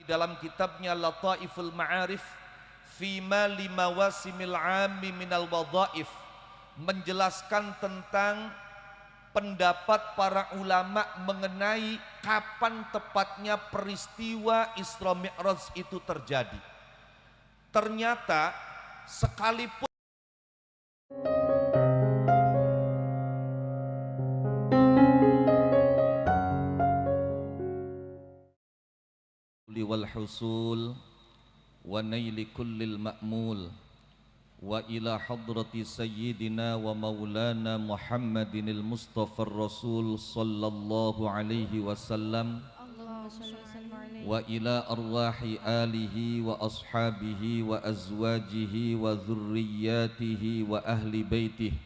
dalam kitabnya Lataiful Ma'arif Fima Limawasimil Ami Minal Wadhaif menjelaskan tentang pendapat para ulama mengenai kapan tepatnya peristiwa Isra Mi'raj itu terjadi. Ternyata sekalipun wal husul wa naili kullil ma'mul wa ila hadrati sayyidina wa maulana Muhammadinil Mustafa Rasul sallallahu alaihi wasallam wa ila arwahi alihi wa ashabihi wa azwajihi wa dhurriyyatihi wa ahli baitihi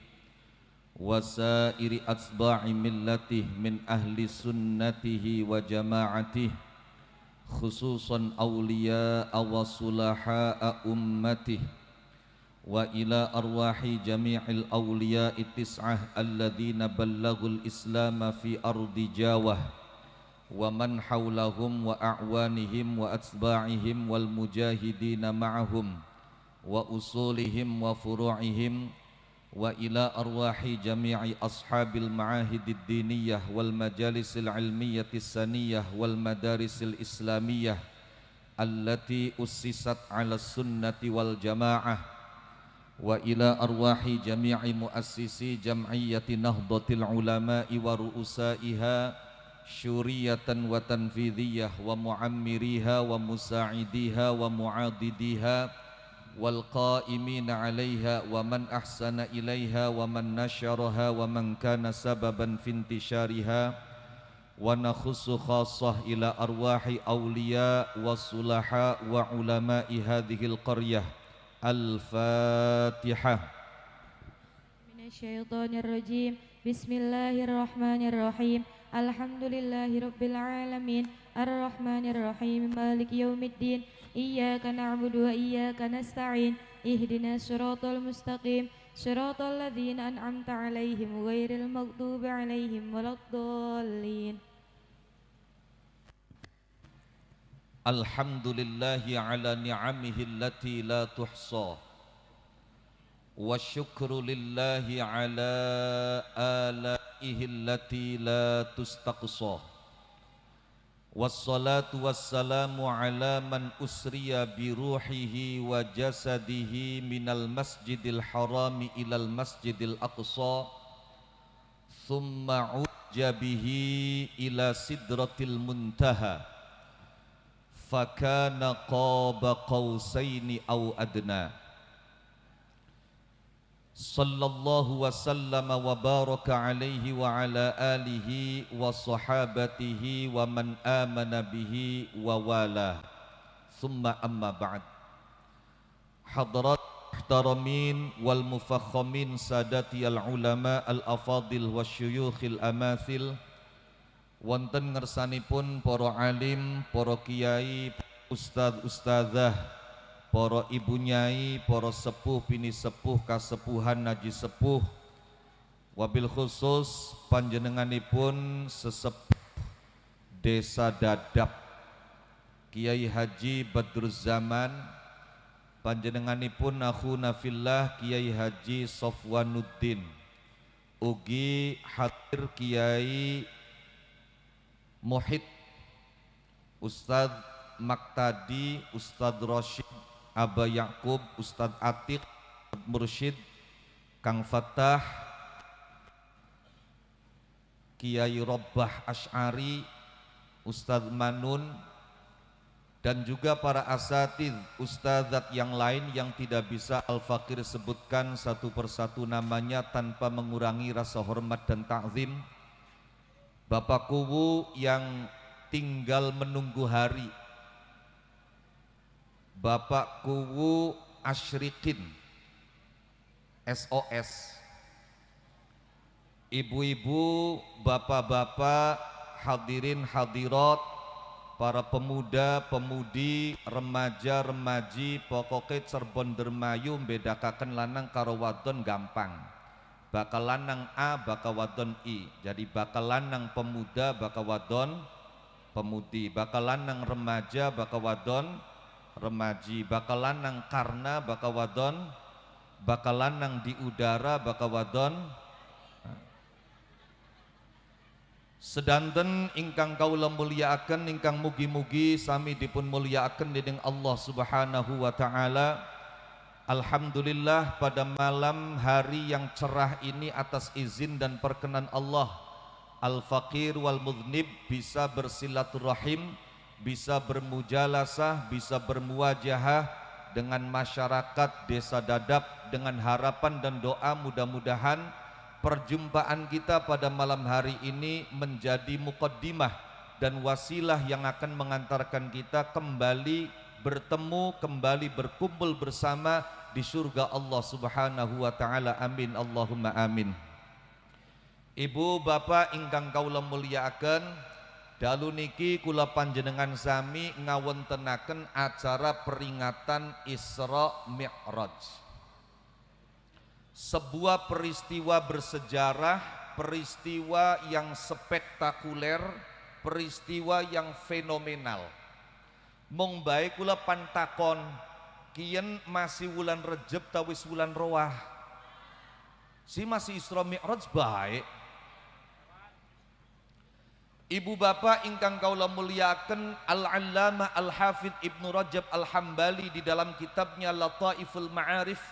wa sairi atba'i millatih min ahli sunnatihi wa jama'atihi khususan awliya wa sulaha'a ummatih wa ila arwahi jami'il awliya tis'ah alladhina ballaghul islam fi ardi Jawah wa man hawlahum wa a'wanihim wa atba'ihim wal mujahidina ma'ahum wa usulihim wa furu'ihim wa ila arwahi jami'i ashabil ma'ahidid diniyah wal majalisil ilmiyatis saniyah wal madarisil islamiyah allati ussisat ala sunnati wal jamaah wa ila arwahi jami'i muassisi jam'iyyati nahdlatil ulama'i wa ru'usaiha syuriyatan wa tanfidhiyah wa muammiriha wa musa'idiha wa mu'adidiha wal qa'imina 'alaiha wa man ahsana ilaiha wa man nasyaraha wa man kana sababan fi intishariha wa nakhussu khassah ila arwahi awliya wa sulaha wa ulama'i hadhil qaryah. Al-Fatihah. Minasyaitonir rajim. Bismillahirrahmanirrahim. Alhamdulillahi rabbil alamin. Ar-Rahmanir Rahim. Maliki yaumiddin. Iyyaka na'budu wa iyyaka nasta'in. Ihdinas siratal mustaqim. Siratal ladzina an'amta 'alaihim ghairil maghdubi 'alaihim waladdallin. Alhamdulillahi ala ni'amihi allati la tuhsa wa syukru lillahi ala alaihi allati la tustaqsa. Wassalatu wassalamu ala man usriya bi ruhihi wa jasadihi minal masjidil harami ilal masjidil aqsa thumma ujja bihi ila sidratil muntaha fakana qaba qausaini aw adna. Sallallahu wa sallama wa baraka alaihi wa ala alihi wa sahabatihi wa man amana bihi wa wala. Thumma amma ba'd. Hadrat muhtaramin wal mufakhamin sadati al ulama al afadil wa syuyukhil amathil. Wonten ngersanipun para alim, para kiai, ustadz-ustadzah, para ibu nyai, para sepuh bini sepuh, kasepuhan naji sepuh, wabil khusus panjenenganipun sesepuh Desa Dadap Kiai Haji Badruzzaman, panjenenganipun akhuna fillah Kiai Haji Sofwanuddin, ugi hadir Kiai Muhid, Ustadz Maktadi, Ustadz Rashid, Aba Yaqub, Ustadz Atiq, Mursyid, Kang Fattah, Kiai Robbah Asy'ari, Ustadz Manun, dan juga para asatidz, ustadzat yang lain yang tidak bisa Al-Fakir sebutkan satu persatu namanya tanpa mengurangi rasa hormat dan ta'zim. Bapak Kuwu yang tinggal menunggu hari, Bapak Kuwu Asyrikin SOS, ibu-ibu, bapak-bapak, hadirin hadirat, para pemuda, pemudi, remaja, remaji, pokoknya Cirebon Dermayu bedakaken lanang karo wadon gampang. Bakal lanang A, bakal wadon I. Jadi bakal lanang pemuda, bakal wadon pemudi, bakal lanang remaja, bakal wadon remaji, bakal lanang karna, bakal wadon, bakal lanang di udara, bakal wadon. Sedanten ingkang kaula mulyakaken, ingkang mugi-mugi sami dipun mulyakaken dening Allah Subhanahu wa taala. Alhamdulillah pada malam hari yang cerah ini atas izin dan perkenan Allah, Al-Faqir wal Mudhnib bisa bersilaturahim, bisa bermujalasah, bisa bermuwajahah dengan masyarakat Desa Dadap dengan harapan dan doa mudah-mudahan perjumpaan kita pada malam hari ini menjadi muqaddimah dan wasilah yang akan mengantarkan kita kembali bertemu, kembali berkumpul bersama di surga Allah Subhanahu wa taala. Amin Allahumma amin. Ibu bapak ingkang kaula mulyakaken, dalu niki kula panjenengan sami ngawontenaken acara peringatan Isra Mi'raj. Sebuah peristiwa bersejarah, peristiwa yang spektakuler, peristiwa yang fenomenal. Mung bae kula pantakon, kiyen masih wulan Rejab ta wis wulan Rowah? Si masih Isra Mi'raj bae. Ibu bapak ingkang kaula mulyakaken, Al-Allamah Al-Hafidz Ibnu Rajab Al-Hambali di dalam kitabnya Lataiful Ma'arif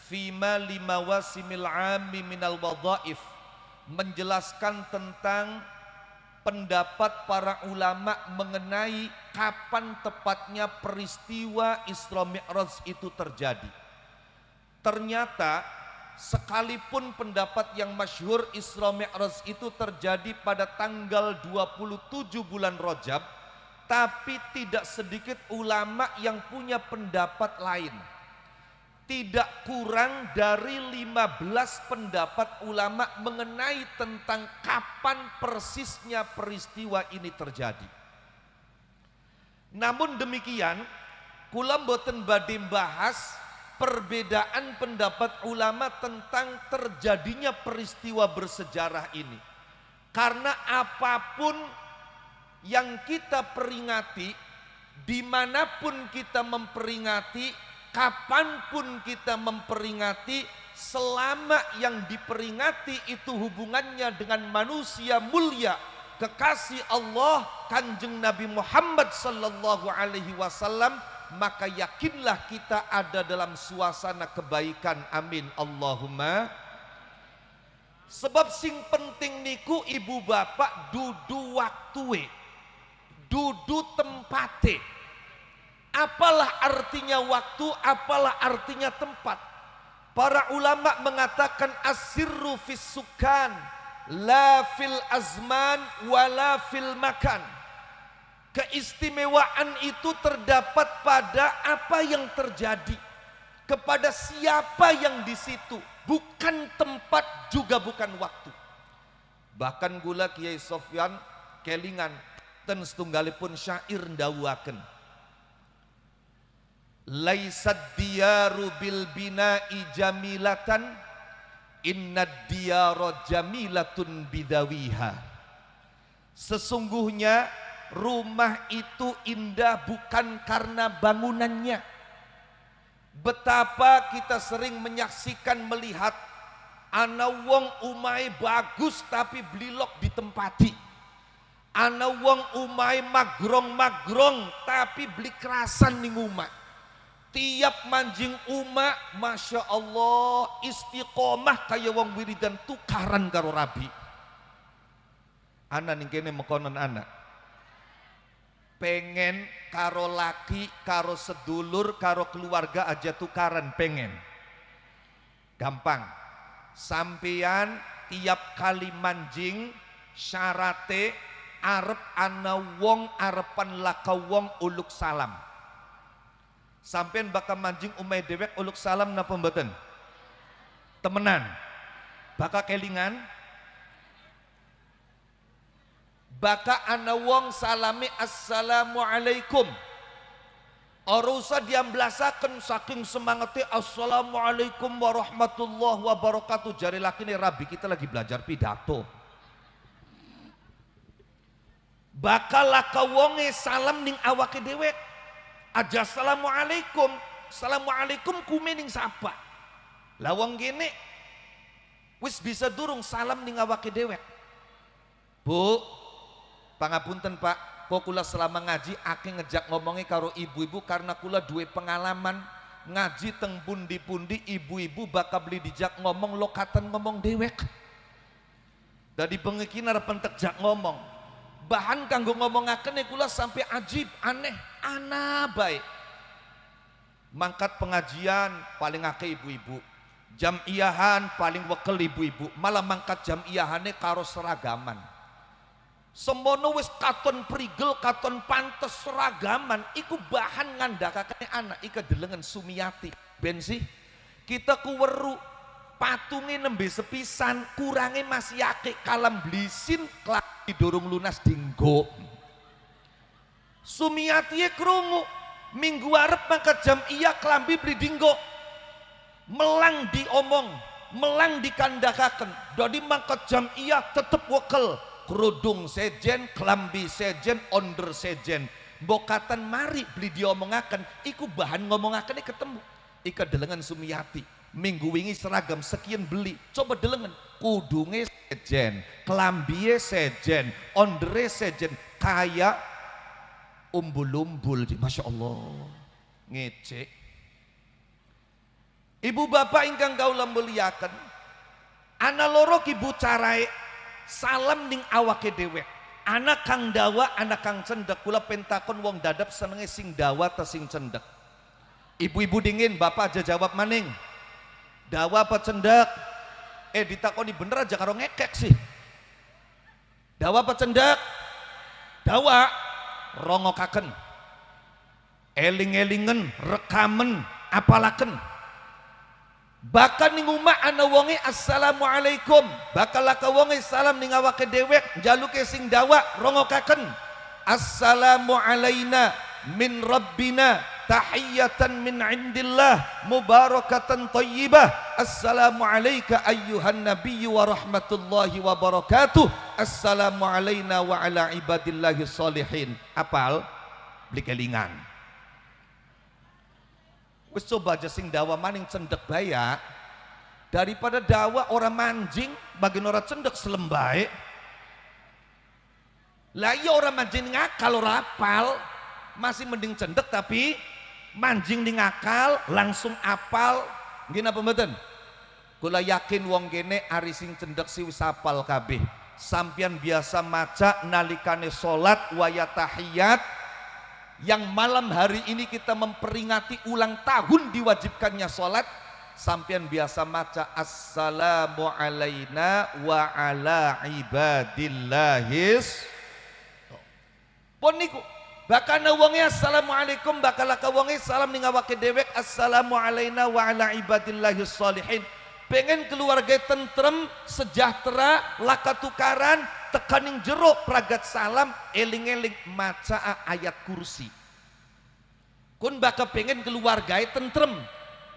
Fima Limawasimil Ami Minal Wadhaif menjelaskan tentang pendapat para ulama mengenai kapan tepatnya peristiwa Isra Mi'raj itu terjadi. Ternyata sekalipun pendapat yang masyhur Isra Mi'raj itu terjadi pada tanggal 27 bulan Rajab, tapi tidak sedikit ulama yang punya pendapat lain. Tidak kurang dari 15 pendapat ulama mengenai tentang kapan persisnya peristiwa ini terjadi. Namun demikian, kula mboten badhe bahas perbedaan pendapat ulama tentang terjadinya peristiwa bersejarah ini. Karena apapun yang kita peringati, dimanapun kita memperingati, kapanpun kita memperingati, selama yang diperingati itu hubungannya dengan manusia mulia, kekasih Allah, Kanjeng Nabi Muhammad sallallahu alaihi wasallam, maka yakinlah kita ada dalam suasana kebaikan. Amin Allahumma. Sebab sing penting niku ibu bapak dudu waktue, dudu tempate. Apalah artinya waktu, apalah artinya tempat. Para ulama mengatakan asirru fis sukan, la fil azman wala fil makan. Keistimewaan itu terdapat pada apa yang terjadi, kepada siapa yang di situ, bukan tempat juga bukan waktu. Bahkan gula Kiai Sofyan kelingan ten setunggalipun syair ndawuaken, laisad diyaru bil bina'i jamilatan, innad diyara jamilatun bidawiha. Sesungguhnya rumah itu indah bukan karena bangunannya. Betapa kita sering menyaksikan, melihat ana wong umai bagus tapi blilok ditempati. Ana wong umai magrong-magrong tapi beli kerasan ning umah. Tiap manjing umah, masya Allah, istiqomah kaya wong wiridan tukaran karo rabi. Ana ning kene mekonon anak pengen karo laki, karo sedulur, karo keluarga aja tukaran pengen. Gampang. Sampean tiap kali manjing syarate arep ana wong arepan laka wong uluk salam. Sampean bakal manjing umay dewek uluk salam napa mboten? Temenan. Bakal kelingan. Baka ana wong salami assalamualaikum. Ora usah diamblasaken saking semangate assalamualaikum warahmatullahi wabarakatuh. Jari laki nih rabi kita lagi belajar pidato. bakal laka wonge salam ning awake dewek aja assalamualaikum. Assalamualaikum kume ning sapa. Lah wong gini wis bisa durung salam ning awake dewek. Bu, pangapunten Pak, kok kula selama ngaji ake ngejak ngomongi karo ibu-ibu karena kula duwe pengalaman ngaji teng pundi-pundi ibu-ibu bakal beli dijak ngomong lokatan ngomong dewek. Dadi bengi arep pentek ngomong. Bahan kanggo ngomongaken kula sampai ajib, aneh, ana bae. Mangkat pengajian paling akeh ibu-ibu. Jamiahan paling wekel ibu-ibu. Malah mangkat jamiyahane karo seragaman. Semono wis katon prigel, katon pantes seragaman, iku bahan ngandakake anak ika delengen Sumiati. Bensi kita kuweru patunge nembe sepisan, kurange masih akeh kalam blisin klaki dorong lunas dinggo. Sumiati krungu minggu arep mangkat jamiyah klambi beli dinggo. Melang diomong, melang dikandakaken. Dadi mangkat jamiyah tetep wekel. Kerudung sejen, klambi sejen, onder sejen. Bokatan mari beli diomongaken, iku bahan ngomongaken ketemu. Ika delengan Sumiati. Minggu wingi seragam sekian beli. Coba delengan, kudunge sejen, klambiye sejen, ondere sejen. Kayak umbul-umbul. Masya Allah. Ngecek. Ibu bapak ingkang kaula muliaken. Ana loro ibu carai salam ning awake dewek. Anak kang dawa, anak kang cendek. Kula pentakon wong dadap senenge sing dawa ta sing cendek. Ibu-ibu dingin, bapak aja jawab maning. Dawa apa cendek? Ditakoni bener aja karo ngekek sih. Dawa apa cendek? Dawa. Rongokaken. Eling-elingen, rekamen, apalaken. Bahkan ning umah ana wonge assalamualaikum, bakal laka wonge salam ning awake dewek jaluke sing dawa rongokaken assalamu alaina min rabbina tahiyatan min indillah mubarakatan thayyibah assalamu alayka ayyuhan nabiyyu wa rahmatullahi wa barakatuh assalamu alaina wa ala ibadillahi sholihin. Apal beli kelingan. Wis coba aja sing dawa maning cendek baya daripada dawa orang manjing bagian orang cendek selembae. Lah iya orang manjing ngakal ora apal masih mending cendek tapi manjing di ngakal langsung apal. Nggih napa mboten? Kula yakin wong kene ari sing cendek si wis apal kabeh. Sampian biasa maca nalikane salat waya tahiyat. Yang malam hari ini kita memperingati ulang tahun diwajibkannya sholat, sampean biasa maca assalamu alaina wa ala ibadillahis pon niku bakal wonge assalamualaikum bakal wonge salam ning awake dewek assalamu alaina wa ala ibadillahis sholihin. Pengen keluarga tentrem sejahtera laka tukaran tekaning jero pragat salam eling-eling maca ayat kursi. Kun baka pengen keluarga tentrem,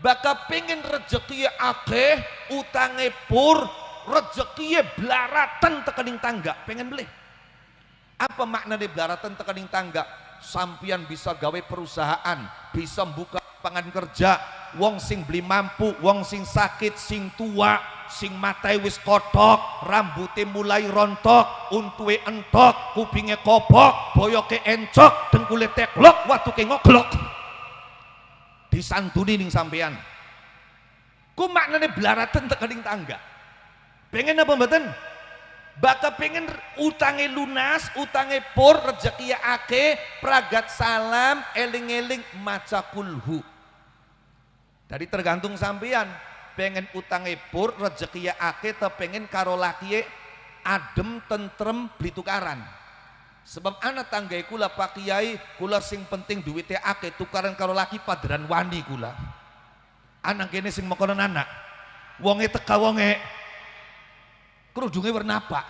baka pengen rezeki akeh, utange pur, rezeki blaratan tekaning tangga, pengen beli. Apa makna de blaratan tekaning tangga? Sampian bisa gawe perusahaan, bisa buka lapangan kerja, wong sing beli mampu, wong sing sakit, sing tua, sing matai wis kotok, rambutnya mulai rontok, untue entok, kupingnya kopok, boyoke encok, dengkule teklok, watuke ngoglok. Disantuni ning sampean. Ku maknane blaratan tekaning tangga. Pengen apa mboten? Baka pengen utange lunas, utange pur, rezeki akeh, pragat salam, eling-eling maca kulhu. Dari tergantung sampean, pengen utange pur, rezeki akeh, te pengen karo lakiye adem, tentrem, beli tukaran. Sebab anak tanggai kula Pak Kiai, kula sing penting duitnya akeh, tukaran karo laki padran wani kula. Anak kene sing mekonon anak, wonge teka wonge, kerudungnya warna apa?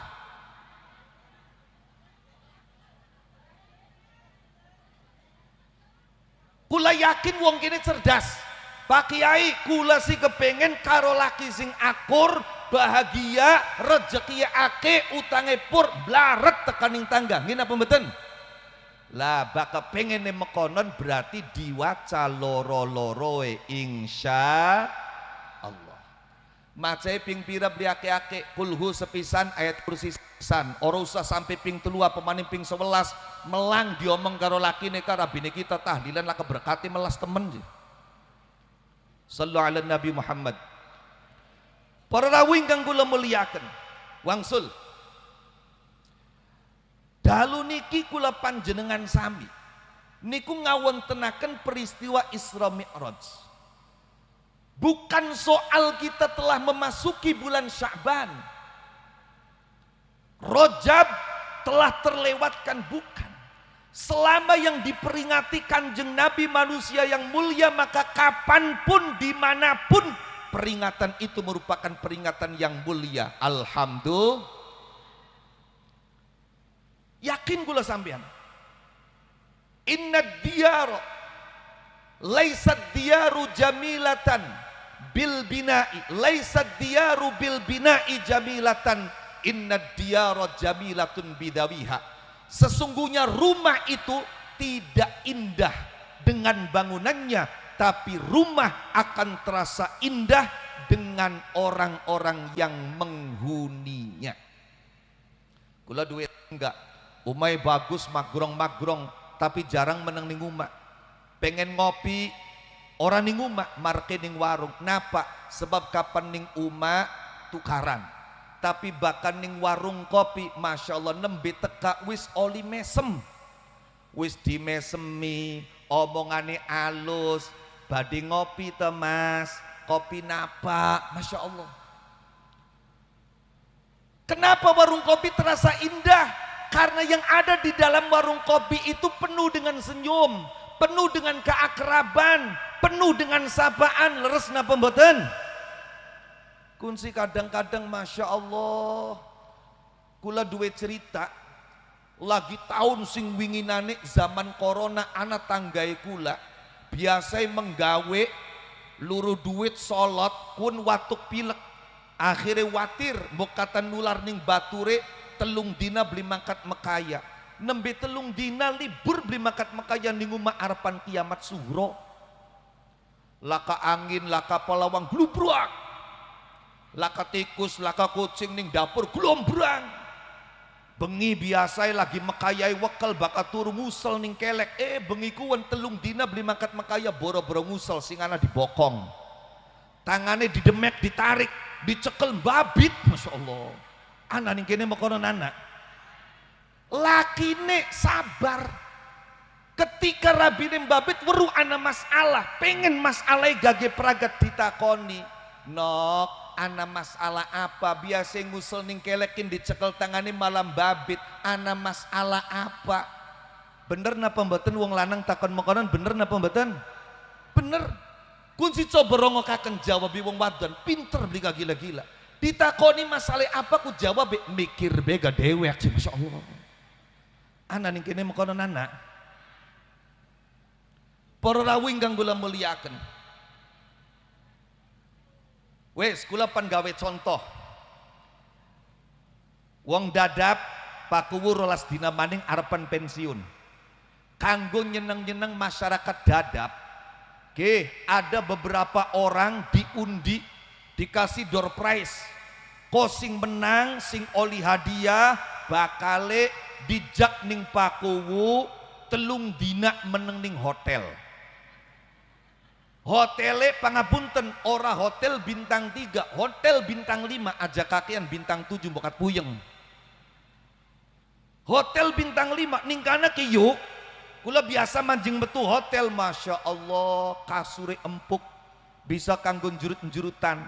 Kula yakin wong kene cerdas. Pak Kiai kula sih kepengen karo laki sing akur, bahagia, rezeki ake, utange pur, blaret tekaning tangga. Ngene apa mboten? Lah baka pengen mekonon berarti diwaca loro-loroe insya Allah. Macae ping pira beli ake-ake, kulhu sepisan, ayat kursi sepisan. Ora usah sampai ping 3 apa maning ping 11 melang diomong karo lakine ka rabine kita tahlilan lah keberkati melas temen. Sallu ala Nabi Muhammad. Para rawuh ingkang kula mulyakaken, wangsul. Dalu niki kula panjenengan sami niku ngawontenaken peristiwa Isra Mi'raj. Bukan soal kita telah memasuki bulan Sya'ban, Rajab telah terlewatkan, bukan. Selama yang diperingati Kanjeng Nabi manusia yang mulia, maka kapanpun dimanapun peringatan itu merupakan peringatan yang mulia. Alhamdulillah. Yakin gula sampean. Inna diyara laisat diyaru jamilatan bil bina'i, laisat diyaru bil bina'i jamilatan, inna diyara jamilatun bidawiha. Sesungguhnya rumah itu tidak indah dengan bangunannya, tapi rumah akan terasa indah dengan orang-orang yang menghuninya. Kula duit enggak, umai bagus magrong-magrong, tapi jarang meneng ning umah. Pengen ngopi orang ning umah, marke ning warung. Napa? Sebab kapan ning umah tukaran. Tapi bahkan ning warung kopi, masya Allah nembe teka wis oli mesem, wis dimesemi, omongane alus, badhe ngopi te mas, kopi napa, masya Allah. Kenapa warung kopi terasa indah? Karena yang ada di dalam warung kopi itu penuh dengan senyum, penuh dengan keakraban, penuh dengan sapaan. Leres napa mboten? Kunci kadang-kadang masya Allah, kula duwe cerita lagi tahun sing winginane zaman corona, anak tanggai kula biasa menggawe luru duit solot kun watuk pilek, akhirnya watir bokatan nular ning bature, telung dina beli mangkat mekaya, nembe telung dina libur beli mangkat mekaya ning omah arepan kiamat suhro. Laka angin, laka pelawang glubrak, laka tikus, laka kucing ning dapur glombrang. Bengi biasa lagi mekayai wekel bakal turu ngusel ning kelek. Bengi kuwen telung dina beli mangkat mekaya boro-boro ngusel singana dibokong. Tangane didemek, ditarik, dicekel babit, masya Allah. Anak ning kene mekonon anak. Lakine sabar. Ketika rabine babit weruh ana masalah, pengen masalah gage pragat ditakoni. Nok, ana masalah apa? Biasa ngusul ning kelekin dicekel tangane malam babit. Ana masalah apa? Bener napa mboten wong lanang takon mekonon, bener napa mboten? Bener. Kunci coba rongokaken jawab wong wadon, pinter beli gila-gila. Ditakoni masalah apa ku jawab mikir bega dewek sih, masya Allah. Ana ning kene mekonon anak. Para rawuh ingkang kula mulyakaken. Wes kula pan gawe contoh. Wong dadap pakuwu 12 dina maning arepan pensiun. Kanggo nyeneng-nyeneng masyarakat dadap. Oke, ada beberapa orang diundi, dikasih door prize. Ko sing menang, sing oli hadiah, bakale dijak ning pakuwu telung dina meneng ning hotel. Hotele pangapunten, ora hotel bintang 3, hotel bintang 5, aja kakean bintang 7 bokat puyeng. Hotel bintang 5 ningkana ki yuk, kula biasa manjing metu hotel, masya Allah kasure empuk, bisa kanggo njurut-njurutan.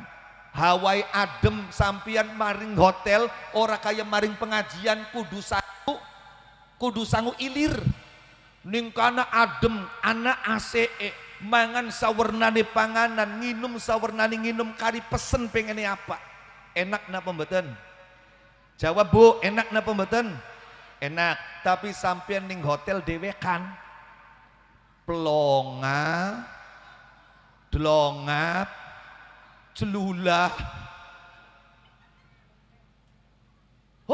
Hawai adem, sampian maring hotel ora kaya maring pengajian kudu sangu ilir. Ningkana adem, anak ACE, mangan sawernane panganan, nginum sawernane nginum, kari pesen pengennya apa? Enak napa mboten? Jawab Bu, enak napa mboten? Enak, tapi sampean ning hotel dewekan. Pelonga, delongap, celulah.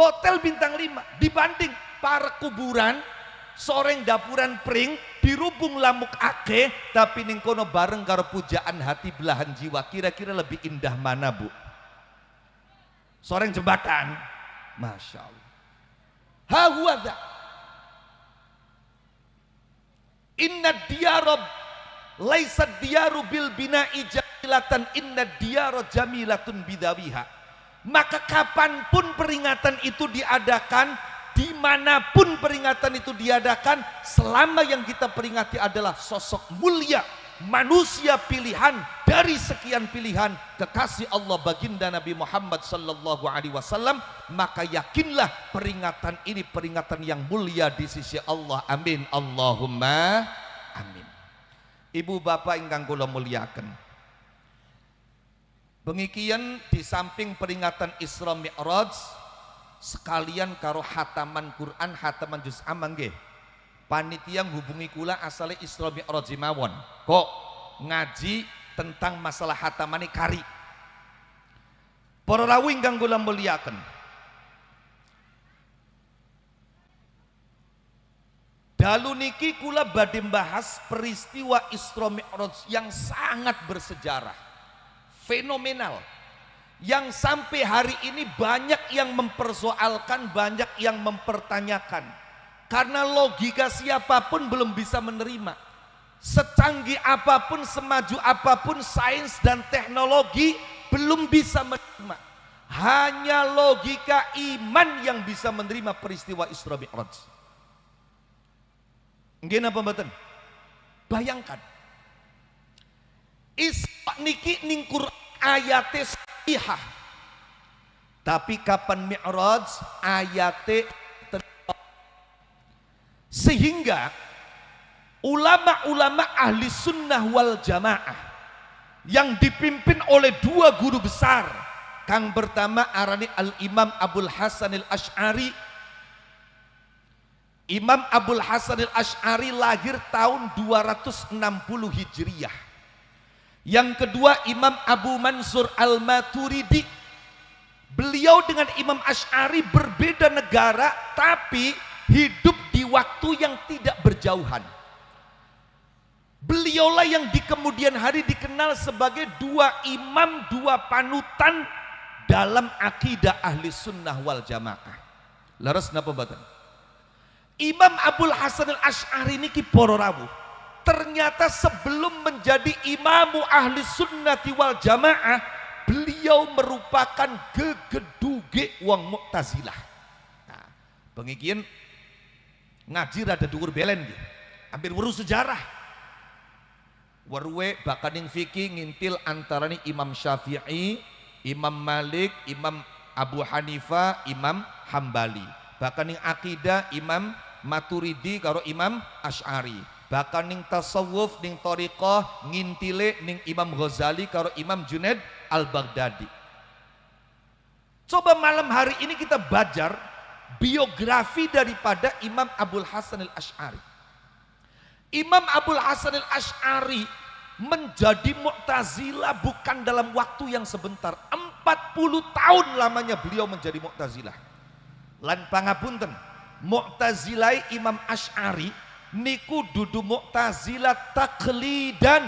hotel bintang 5 dibanding para kuburan soreng dapuran pring dirubung lamuk ake tapi ning kono bareng karo pujaan hati belahan jiwa. Kira-kira lebih indah mana, Bu? Soreng jembatan. Masya Allah. Hawadha inna diyarob laisad diyaru bil bina'i jamilatan inna diyaro jamilatun bidawiha. Maka kapanpun peringatan itu diadakan, dimanapun peringatan itu diadakan, selama yang kita peringati adalah sosok mulia, manusia pilihan dari sekian pilihan kekasih Allah baginda Nabi Muhammad sallallahu alaihi wasallam, maka yakinlah peringatan ini peringatan yang mulia di sisi Allah. Amin Allahumma amin. Ibu bapak ingkang kula muliaken, pengikian di samping peringatan Isra Mi'raj sekalian karo hataman Quran, hataman juz amma nggih. Panitia hubungi kula asale Isra Mi'raj mawon. Kok ngaji tentang masalah hatamane kari. Para rawuh ingkang kula muliaken, dalu niki kula badhe bahas peristiwa Isra Mi'raj yang sangat bersejarah, fenomenal, yang sampai hari ini banyak yang mempersoalkan, banyak yang mempertanyakan, karena logika siapapun belum bisa menerima. Secanggih apapun, semaju apapun sains dan teknologi belum bisa menerima. Hanya logika iman yang bisa menerima peristiwa Isra Mi'raj. Nggih napa mboten? Bayangkan Isra niki ning Quran ayate sahihah, tapi kapan Mi'raj ayate sehingga ulama-ulama ahli sunnah wal jamaah yang dipimpin oleh dua guru besar, kang pertama arani al-Imam Abul Hasan al-Asy'ari. Imam Abul Hasan al-Asy'ari lahir tahun 260 Hijriyah. Yang kedua Imam Abu Mansur al-Maturidi. Beliau dengan Imam Asy'ari berbeda negara tapi hidup di waktu yang tidak berjauhan. Beliaulah yang di kemudian hari dikenal sebagai dua imam, dua panutan dalam akidah ahli sunnah wal jamaah. Leres napa mboten? Imam Abul Hasan al-Asy'ari niki para rawuh, ternyata sebelum menjadi imamu ahli sunnati wal jamaah, beliau merupakan gegeduge wong Mu'tazilah. Nah, pengikian ngaji rada dhuwur belen nggih. Hampir weruh sejarah. Warwe bakaning fikih ngintil antarane Imam Syafi'i, Imam Malik, Imam Abu Hanifah, Imam Hambali. Bakaning akidah Imam Maturidi karo Imam Asy'ari. Bahkan ning tasawuf ning thariqah ngintile ning Imam Ghazali karo Imam Junaid al-Baghdadi. Coba malam hari ini kita belajar biografi daripada Imam Abul Hasan al-Asy'ari. Imam Abul Hasan al-Asy'ari menjadi Mu'tazilah bukan dalam waktu yang sebentar. 40 tahun lamanya beliau menjadi Mu'tazilah. Lan pangapunten, Mu'tazilah Imam Asy'ari niku dudu Mu'tazilah taklidan,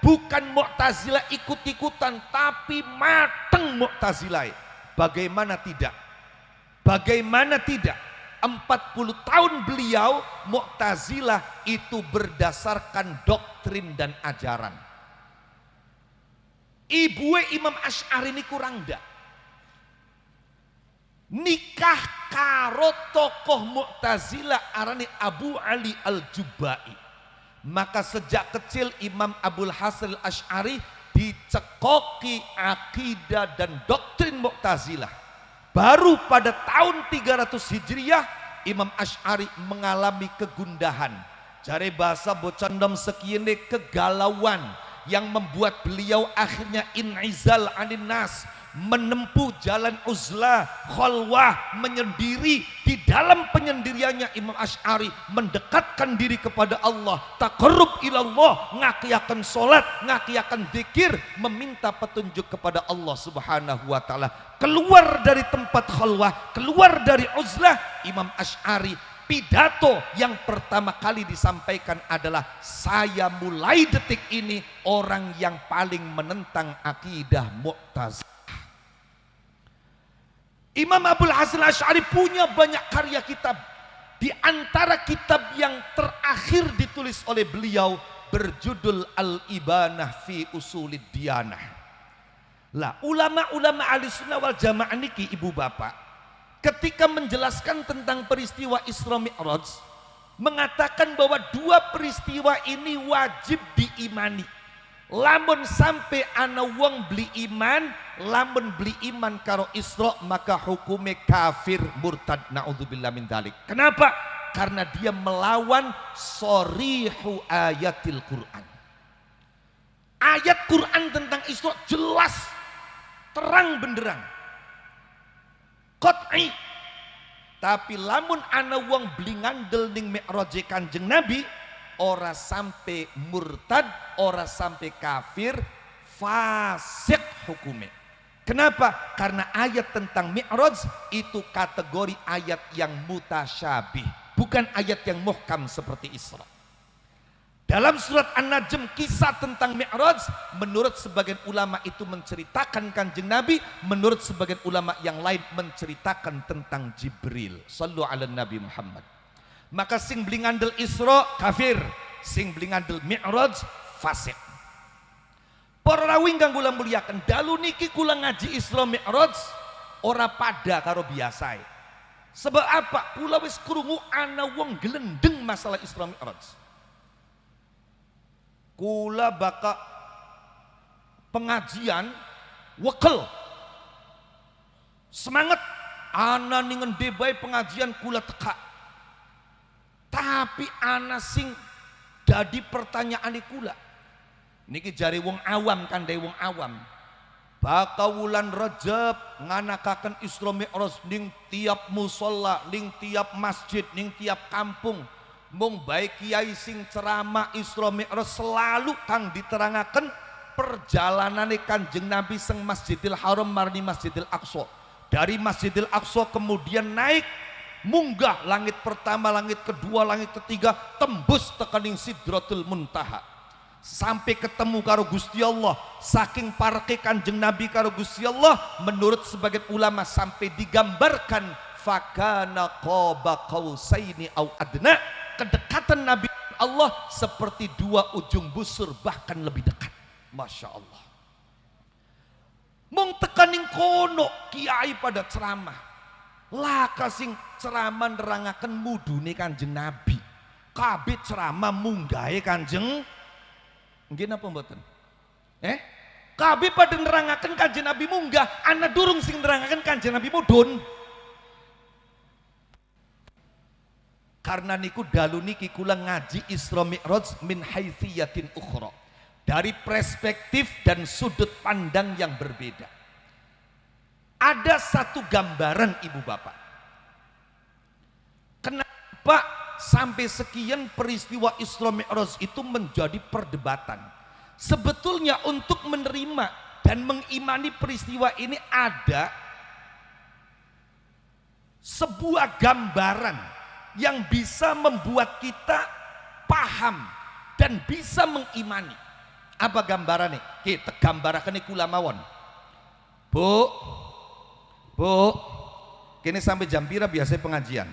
bukan Mu'tazilah ikut-ikutan, tapi mateng Mu'tazilah. Bagaimana tidak? Bagaimana tidak? 40 tahun beliau Mu'tazilah itu berdasarkan doktrin dan ajaran. Ibuwe Imam Asy'ari ini kurang dak nikah karo tokoh Mu'tazilah arane Abu Ali al-Jubba'i. Maka sejak kecil Imam Abul Hasan al-Asy'ari dicekoki akidah dan doktrin Mu'tazilah. Baru pada tahun 300 Hijriah Imam Asy'ari mengalami kegundahan. Jare bahasa bocandom sekiene kegalauan yang membuat beliau akhirnya in'izal anin nas, menempuh jalan uzlah, khalwah, menyendiri. Di dalam penyendiriannya Imam Asy'ari mendekatkan diri kepada Allah, taqarrub ilallah, ngakiakan solat, ngakiakan zikir, meminta petunjuk kepada Allah Subhanahu wa taala. Keluar dari tempat khalwah, keluar dari uzlah, Imam Asy'ari pidato yang pertama kali disampaikan adalah, saya mulai detik ini orang yang paling menentang akidah Mu'tazilah. Imam Abul Hasan Asy'ari punya banyak karya kitab. Di antara kitab yang terakhir ditulis oleh beliau berjudul Al-Ibanah fi Usulid Diyanah. Lah, ulama-ulama Ahlussunnah wal Jamaah niki ibu bapak, ketika menjelaskan tentang peristiwa Isra Mi'raj, mengatakan bahwa dua peristiwa ini wajib diimani. Lamun sampai ana wong beli iman, lamun beli iman karo Isra, maka hukumnya kafir murtad, naudzubillah min dzalik. Kenapa? Karena dia melawan shorihu ayatil Quran. Ayat Quran tentang Isra jelas, terang benderang, qat'i. Tapi lamun ana wong beli ngandel ning Mi'raje Kanjeng Nabi, ora sampai murtad, ora sampai kafir, fasik hukumnya. Kenapa? Karena ayat tentang Mi'raj itu kategori ayat yang mutasyabih, bukan ayat yang muhkam seperti Isra. Dalam surat An-Najm kisah tentang Mi'raj, menurut sebagian ulama itu menceritakan Kanjeng Nabi, menurut sebagian ulama yang lain menceritakan tentang Jibril. Sallu ala Nabi Muhammad. Maka sing beli ngandel Isra kafir, sing beli ngandel Mi'raj fasik. Para rawuh ingkang kula muliaken, dalu niki kula ngaji Isra Mi'raj ora pada karo biasae. Sebab apa? Kula wis krungu ana wong gelendeng masalah Isra Mi'raj. Kula baka pengajian wekel semangat ana ning ngendi bae pengajian kula teka, tapi ana sing dadi pertanyaane kula niki jari wong awam, kandhai wong awam, baka wulan Rajab nganakaken Isra Mi'raj ning tiap musala, ning tiap masjid, ning tiap kampung. Mung baik kiai sing ceramah Isra Mi'raj selalu kang diterangaken perjalanane Kanjeng Nabi seng Masjidil Haram marni Masjidil Aqsa. Dari Masjidil Aqsa kemudian naik munggah langit pertama, langit kedua, langit ketiga, tembus tekaning Sidratul Muntaha. Sampai ketemu karo Gusti Allah. Saking pareke Kanjeng Nabi karo Gusti Allah, menurut sebagian ulama sampai digambarkan fakana qaba qausaini au adna. Kedekatan Nabi Allah seperti dua ujung busur, bahkan lebih dekat. Masya Allah. Mung tekaning kono kiai pada ceramah, laka sing ceramah nerangaken mudune Kanjeng Nabi, kabeh ceramah munggahe Kanjeng nggih napa mboten? Kabeh pada nerangaken Kanjeng Nabi munggah, ana durung sing nerangaken Kanjeng Nabi mudhun. Karena niku dalu niki kula ngaji Isra Mi'raj min haithiyatin ukhra, dari perspektif dan sudut pandang yang berbeda. Ada satu gambaran ibu bapak, kenapa sampai sekian peristiwa Isra Mi'raj itu menjadi perdebatan. Sebetulnya untuk menerima dan mengimani peristiwa ini ada sebuah gambaran yang bisa membuat kita paham dan bisa mengimani. Apa gambarannya? Kita gambarakan kula mawon. Bu, kini sampai jam pira biasa pengajian?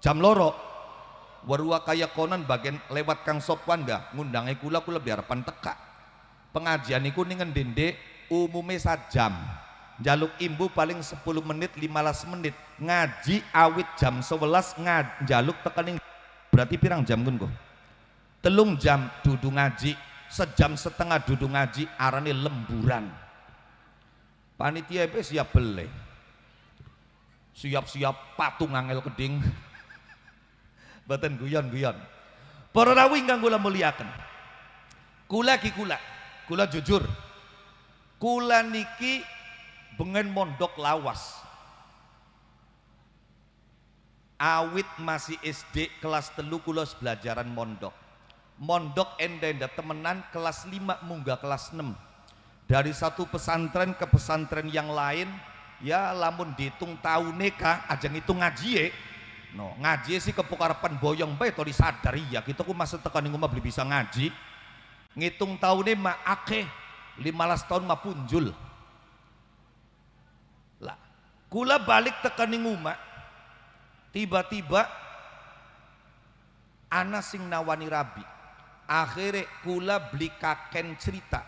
Jam loro. Warua kaya konan bagian lewat Kang Sopwan gak ngundangi kula biar teka. Pengajian iku ning ngendi umume 1 jam. Jaluk imbu paling 10 menit 15 menit, ngaji awit jam 11 jaluk tekaning berarti pirang jam kun kok? 3 jam dudu ngaji, 1,5 jam dudu ngaji, arane lemburan. Panitia wis siap beli, siap-siap patung angel keding, baten guyon-guyon. Para rawuh ingkang kula muliaken, kula jujur, Kula niki bengen mondok lawas. Awit masih SD kelas 3 kula belajaran mondok. Mondok enda-enda temenan kelas 5 munggah kelas 6. Dari satu pesantren ke pesantren yang lain, ya lamun dihitung tahun kah aja ngitung ngaji no ngaji sih kepukarapan boyong bae to disadari ya kita ku masa tekan ngomah beli bisa ngaji ngitung tahunnya mah akeh 15 tahun mah punjul lah kula balik tekan ngomah tiba-tiba ana sing nawani rabi akhirnya kula beli kaken cerita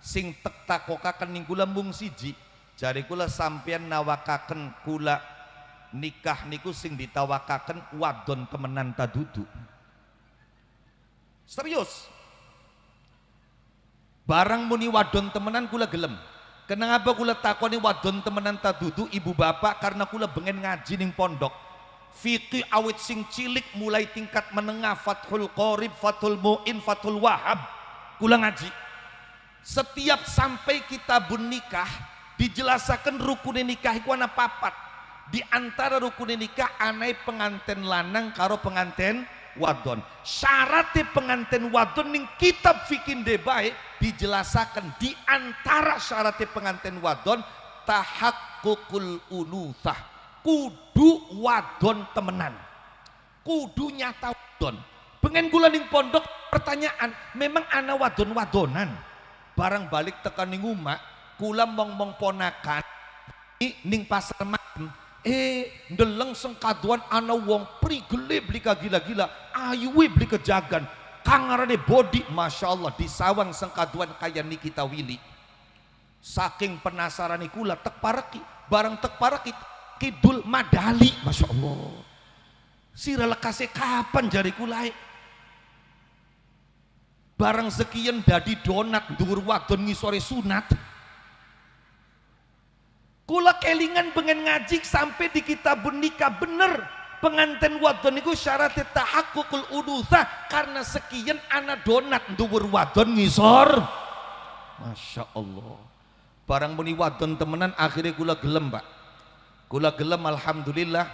sing tek takokaken ning kula mung siji jari kula sampeyan nawakaken kula nikah niku sing ditawakaken wadon temenan tadudu serius barang muni wadon temenan kula gelem kenapa kula takoni wadon temenan tadudu ibu bapak karena kula bengen ngaji ning pondok fikih awit sing cilik mulai tingkat menengah Fathul Qorib, Fathul Mu'in, Fathul Wahab kula ngaji setiap sampai kitabun nikah dijelasakan rukun nikah itu ana papat di antara rukun nikah anai penganten lanang karo penganten wadon syaratnya penganten wadon ning kitab fikih debae dijelasakan di antara syaratnya penganten wadon tahakkukul unuthah kudu wadon temenan kudu nyata wadon pengen kula ning pondok pertanyaan memang ana wadon-wadonan barang balik tekan ning omah kula mong ponakan ning pasar malam ndeleng sengkaduan ana wong prigele beli gila-gila ayuwe beli kejagan kangarane body Masya Allah di sawang sengkaduan kaya Nikita Willy saking penasaran kula tek pareki barang tek pareki kidul madali Masya Allah sira lekase kapan jari kula barang sekian dadi donat dhuwur wadon ngisore sunat kula kelingan pengen ngaji sampai di kitabun nikah bener penganten wadon itu syaratnya tahakkukul unuthah karena sekian anak donat dhuwur wadon ngisor Masya Allah barang muni wadon temenan akhirnya kula gelem Pak kula gelem alhamdulillah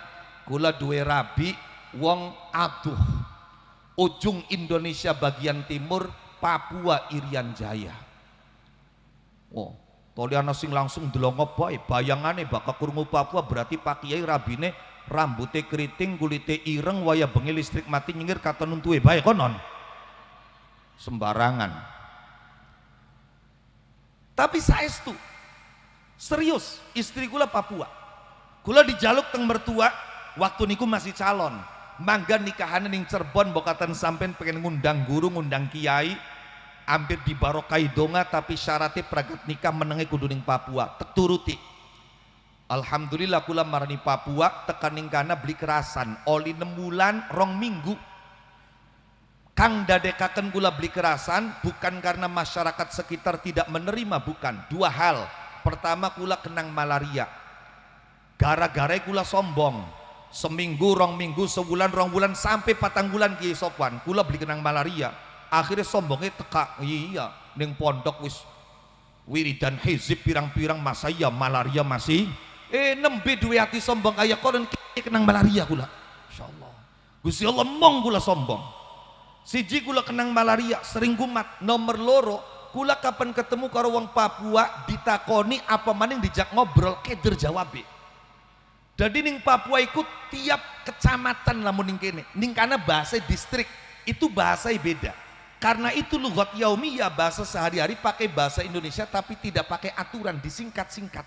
kula duwe rabi wong aduh ujung Indonesia bagian timur Papua Irian Jaya oh toli ana sing langsung delongo bae bayangane bakal krungu Papua berarti Pak Kiai rabine rambutnya keriting kulite ireng waya bengi listrik mati nyengir kata nuntuwe bae konon sembarangan tapi saestu serius istri kula Papua kula dijaluk teng mertua waktu niku masih calon mangga nikahan ning Cirebon bokatan sampean pengen ngundang guru ngundang kiai hampir dibarokai donga tapi syaratnya pragat nikah menengi kudu ning Papua tek turuti alhamdulillah kula marani Papua tekaning kana beli kerasan oli 6 bulan 2 minggu kang dadekaken kula beli kerasan bukan karena masyarakat sekitar tidak menerima bukan dua hal pertama kula kenang malaria gara-gara kula sombong seminggu 2 minggu sebulan 2 bulan sampai 4 bulan Kiai Sofwan kula beli kenang malaria akhirnya sombongnya teka iya ning pondok wis wiridan hizib pirang-pirang masa ya malaria masih nembe duwe hati sombong kaya konon kenang malaria kula insyaallah Gusti Allah mong kula sombong siji kula kenang malaria sering kumat nomor loro kula kapan ketemu karo wong Papua ditakoni apa maning dijak ngobrol keder jawabe jadi ning Papua ikut tiap kecamatan lamun ning kene ning kana bahasa distrik itu bahasa beda karena itu lughat yaumiyah bahasa sehari-hari pakai bahasa Indonesia tapi tidak pakai aturan disingkat-singkat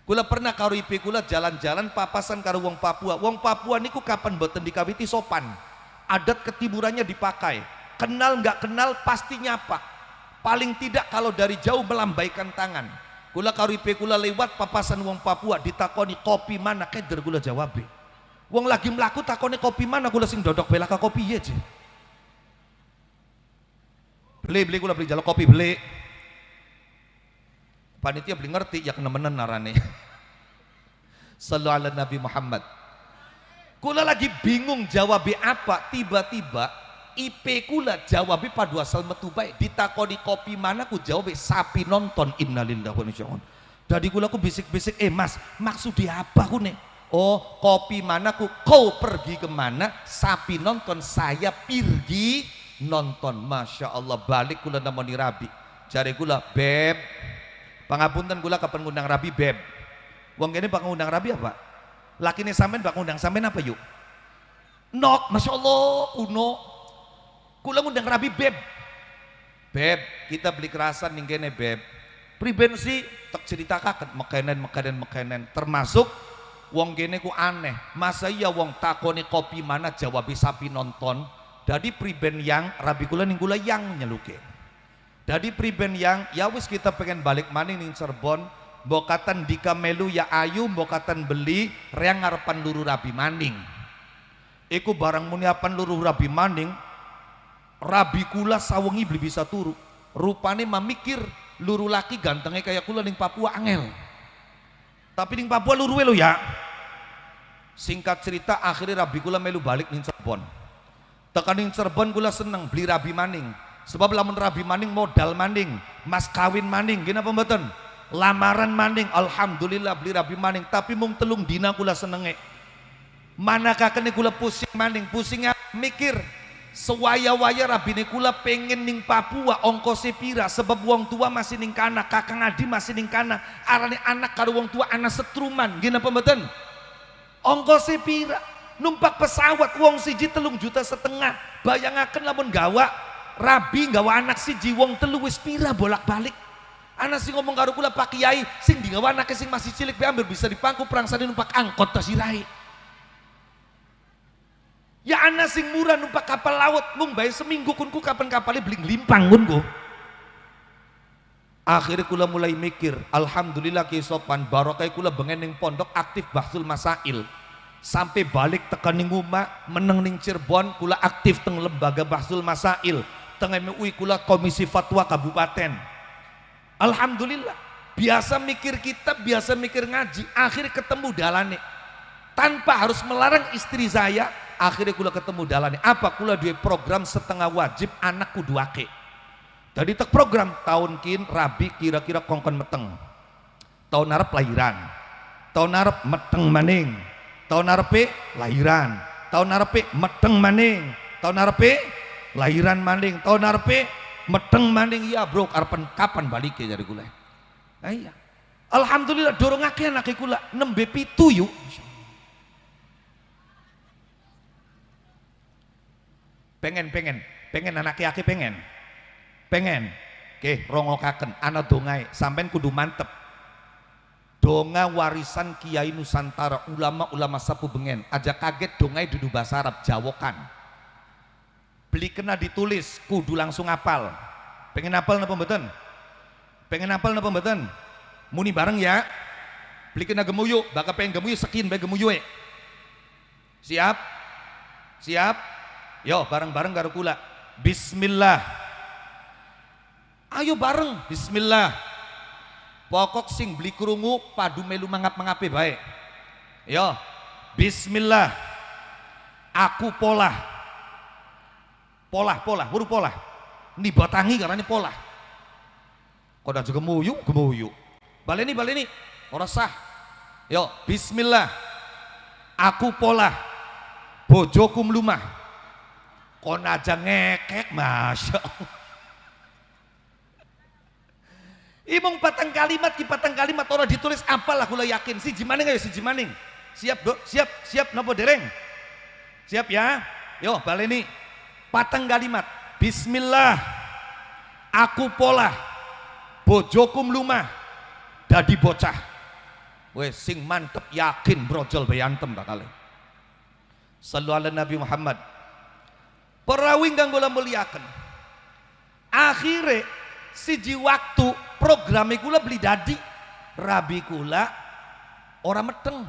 kula pernah karo IP kula jalan-jalan papasan karo wong Papua niku kapan boten dikawiti sopan adat ketimurannya dipakai kenal nggak kenal pasti nyapa paling tidak kalau dari jauh melambaikan tangan kula karo IP kula lewat papasan wong Papua ditakoni kopi mana keder kula jawab wong lagi melaku takoni kopi mana kula sing dodok belaka kopi ye je beli kula beli jaluk kopi beli panitia beli ngerti ya kenemenen narane sallu ala Nabi Muhammad kula lagi bingung jawab apa tiba-tiba IP kula jawab padu asal metu bae, ditakoni kopi mana ku jawab sapi nonton. Innalillahi wa inna ilaihi raji'un. Dadi kula ku bisik-bisik, Mas, maksudnya apa ku nih? Oh, kopi mana ku, kau pergi kemana, sapi nonton, saya pergi nonton. Masya Allah, balik kula namoni Rabi. Jare kula, Beb, pangapunten kula kapan ngundang Rabi, Beb. Wong kene bak ngundang Rabi apa? Lakine sampean bak ngundang sampean apa yuk? Nok, Masya Allah, uno. Kula ngundang Rabi, Beb. Beb, kita beli kerasan ning kene, Beb. Priben sih tak ceritakan makanan termasuk wong kene ku aneh. Masa iya wong takoni kopi mana jawab sapi nonton. Dadi priben yang Rabi kula ning kula yang nyeluke. Dadi priben yang ya wis kita pengen balik maning ning Cirebon, mbokatan dika melu ya ayu, mbokatan beli reang ngarepan luru Rabi maning. Iku barang muniapan luru Rabi maning, Rabi kula sawengi beli bisa turu. Rupane mamikir luru laki gantengnya kayak kula ning Papua angel. Tapi ning Papua luru lo ya. Singkat cerita akhirnya Rabi kula melu balik ning Cirebon. Tekan ning Cirebon kula seneng beli Rabi maning. Sebab lamun Rabi maning modal maning, mas kawin maning, gini apa mboten? Lamaran maning, alhamdulillah beli Rabi maning. Tapi mung telung dina kula senenge. Manakah kene kula pusing maning, pusingnya mikir. Sewaya-waya Rabi kula pengen ning Papua ongkose pira, sebab wong tua masih ning kana, kakang adi masih ning kana, arane anak karo wong tua anak setruman, gini apa mboten? Ongkose pira? Numpak pesawat wong siji 3,5 juta. Bayangaken lamun gawa Rabi gawa anak siji wong 3 wis pira bolak-balik. Anak sing ngomong karo kula, Pak Kiai, sing digawa anake sing masih cilik be ambil bisa dipangku prangsane numpak angkot ta sirai. Ya anak sing murah numpak kapal laut mung bae seminggu kunku kapan kapalnya beli ngelimpang kunku. Akhirnya kula mulai mikir, alhamdulillah ki sopan barokah kula bengen ning pondok aktif bahsul masail. Sampai balik tekan ning omah meneng ning Cirebon kula aktif teng lembaga bahsul masail. Teng MUI kula komisi fatwa kabupaten. Alhamdulillah. Biasa mikir kitab, biasa mikir ngaji, akhirnya ketemu dalane. Tanpa harus melarang istri saya, akhirnya kula ketemu dalane. Apa kula duwe program setengah wajib anak kudu ake. Jadi tek program tahun kin Rabi kira-kira kongkon meteng. Tahun arep lahiran. Tahun arep meteng maning. Tahun arepe lahiran. Tahun arepe meteng maning. Tahun arepe lahiran maning. Tahun arepe meteng maning. Iya bro, kapan balik ya dari kula. Nah, iya. Alhamdulillah dorong akeh anake kula nembe 7 yuk. Pengen anak aki pengen oke rongokaken ana dongai sampean kudu mantep donga warisan Kiai Nusantara ulama-ulama sapu bengen aja kaget dongai dudu bahasa Arab jawokan beli kena ditulis kudu langsung apal pengen apal napa mboten muni bareng ya beli kena gemuyu bakal pengen gemuyu sekin bae gemuyu siap yo bareng-bareng karo kula. Bismillah. Ayo bareng. Bismillah. Pokok sing beli krungu padu melu mangap-mangape bae. Yo. Bismillah. Aku polah. Huruf polah. Ni batangi karena polah. Kok juga gemuyu. Baleni. Ora sah. Yo, bismillah. Aku polah. Bojoku mlumah. Kon aja ngekek, masya Allah. Imong patang kalimat orang ditulis apalah kula yakin si jimaning ayo si jimaning. Siap nopo dereng. Siap ya. Yo baleni patang kalimat. Bismillah. Aku polah. Bojoku mlumah. Dadi bocah. Wes sing mantep yakin brojol bayantem bakal. Sallu ala Nabi Muhammad. Perawing kang kula muliaken. Akhire siji waktu programe kula beli dadi Rabi kula orang meteng.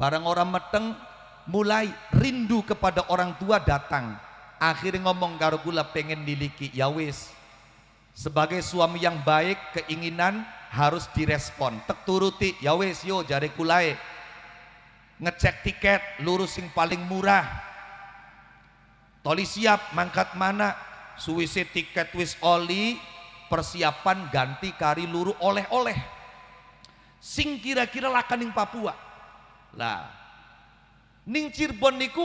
Barang orang meteng mulai rindu kepada orang tua datang. Akhirnya ngomong karo kula pengen niliki ya wis. Sebagai suami yang baik keinginan harus direspon. Tek turuti ya wis yo jare kulae. Ngecek tiket lurus sing paling murah. Toli siap mangkat mana, suwise tiket wis oli, persiapan ganti kari luru oleh-oleh. Sing kira-kira lakan ning Papua. Lah, ning Cirebon niku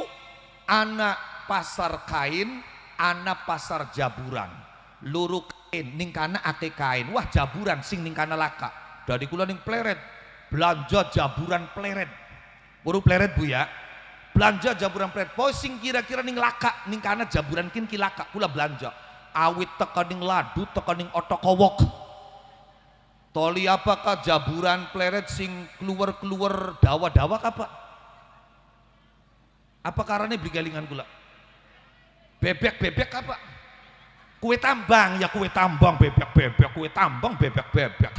ana pasar kain, ana pasar jaburan. Luru kain, ning kana ake kain. Wah jaburan sing ning kana laka. Dari kula ning Pleret, belanja jaburan Pleret. Baru Pleret Bu ya. Belanja jaburan Pleret. Pois sing kira-kira ning laka, ning kana jaburan kin ki laka kula belanja. Awit teka ning ladu, teka ning otokowok. Toli apakah jaburan Pleret sing keluar-keluar dawa-dawa apa? Apa karane brigalingan kula? Bebek-bebek apa? Kue tambang, ya kue tambang bebek-bebek, kue tambang bebek-bebek.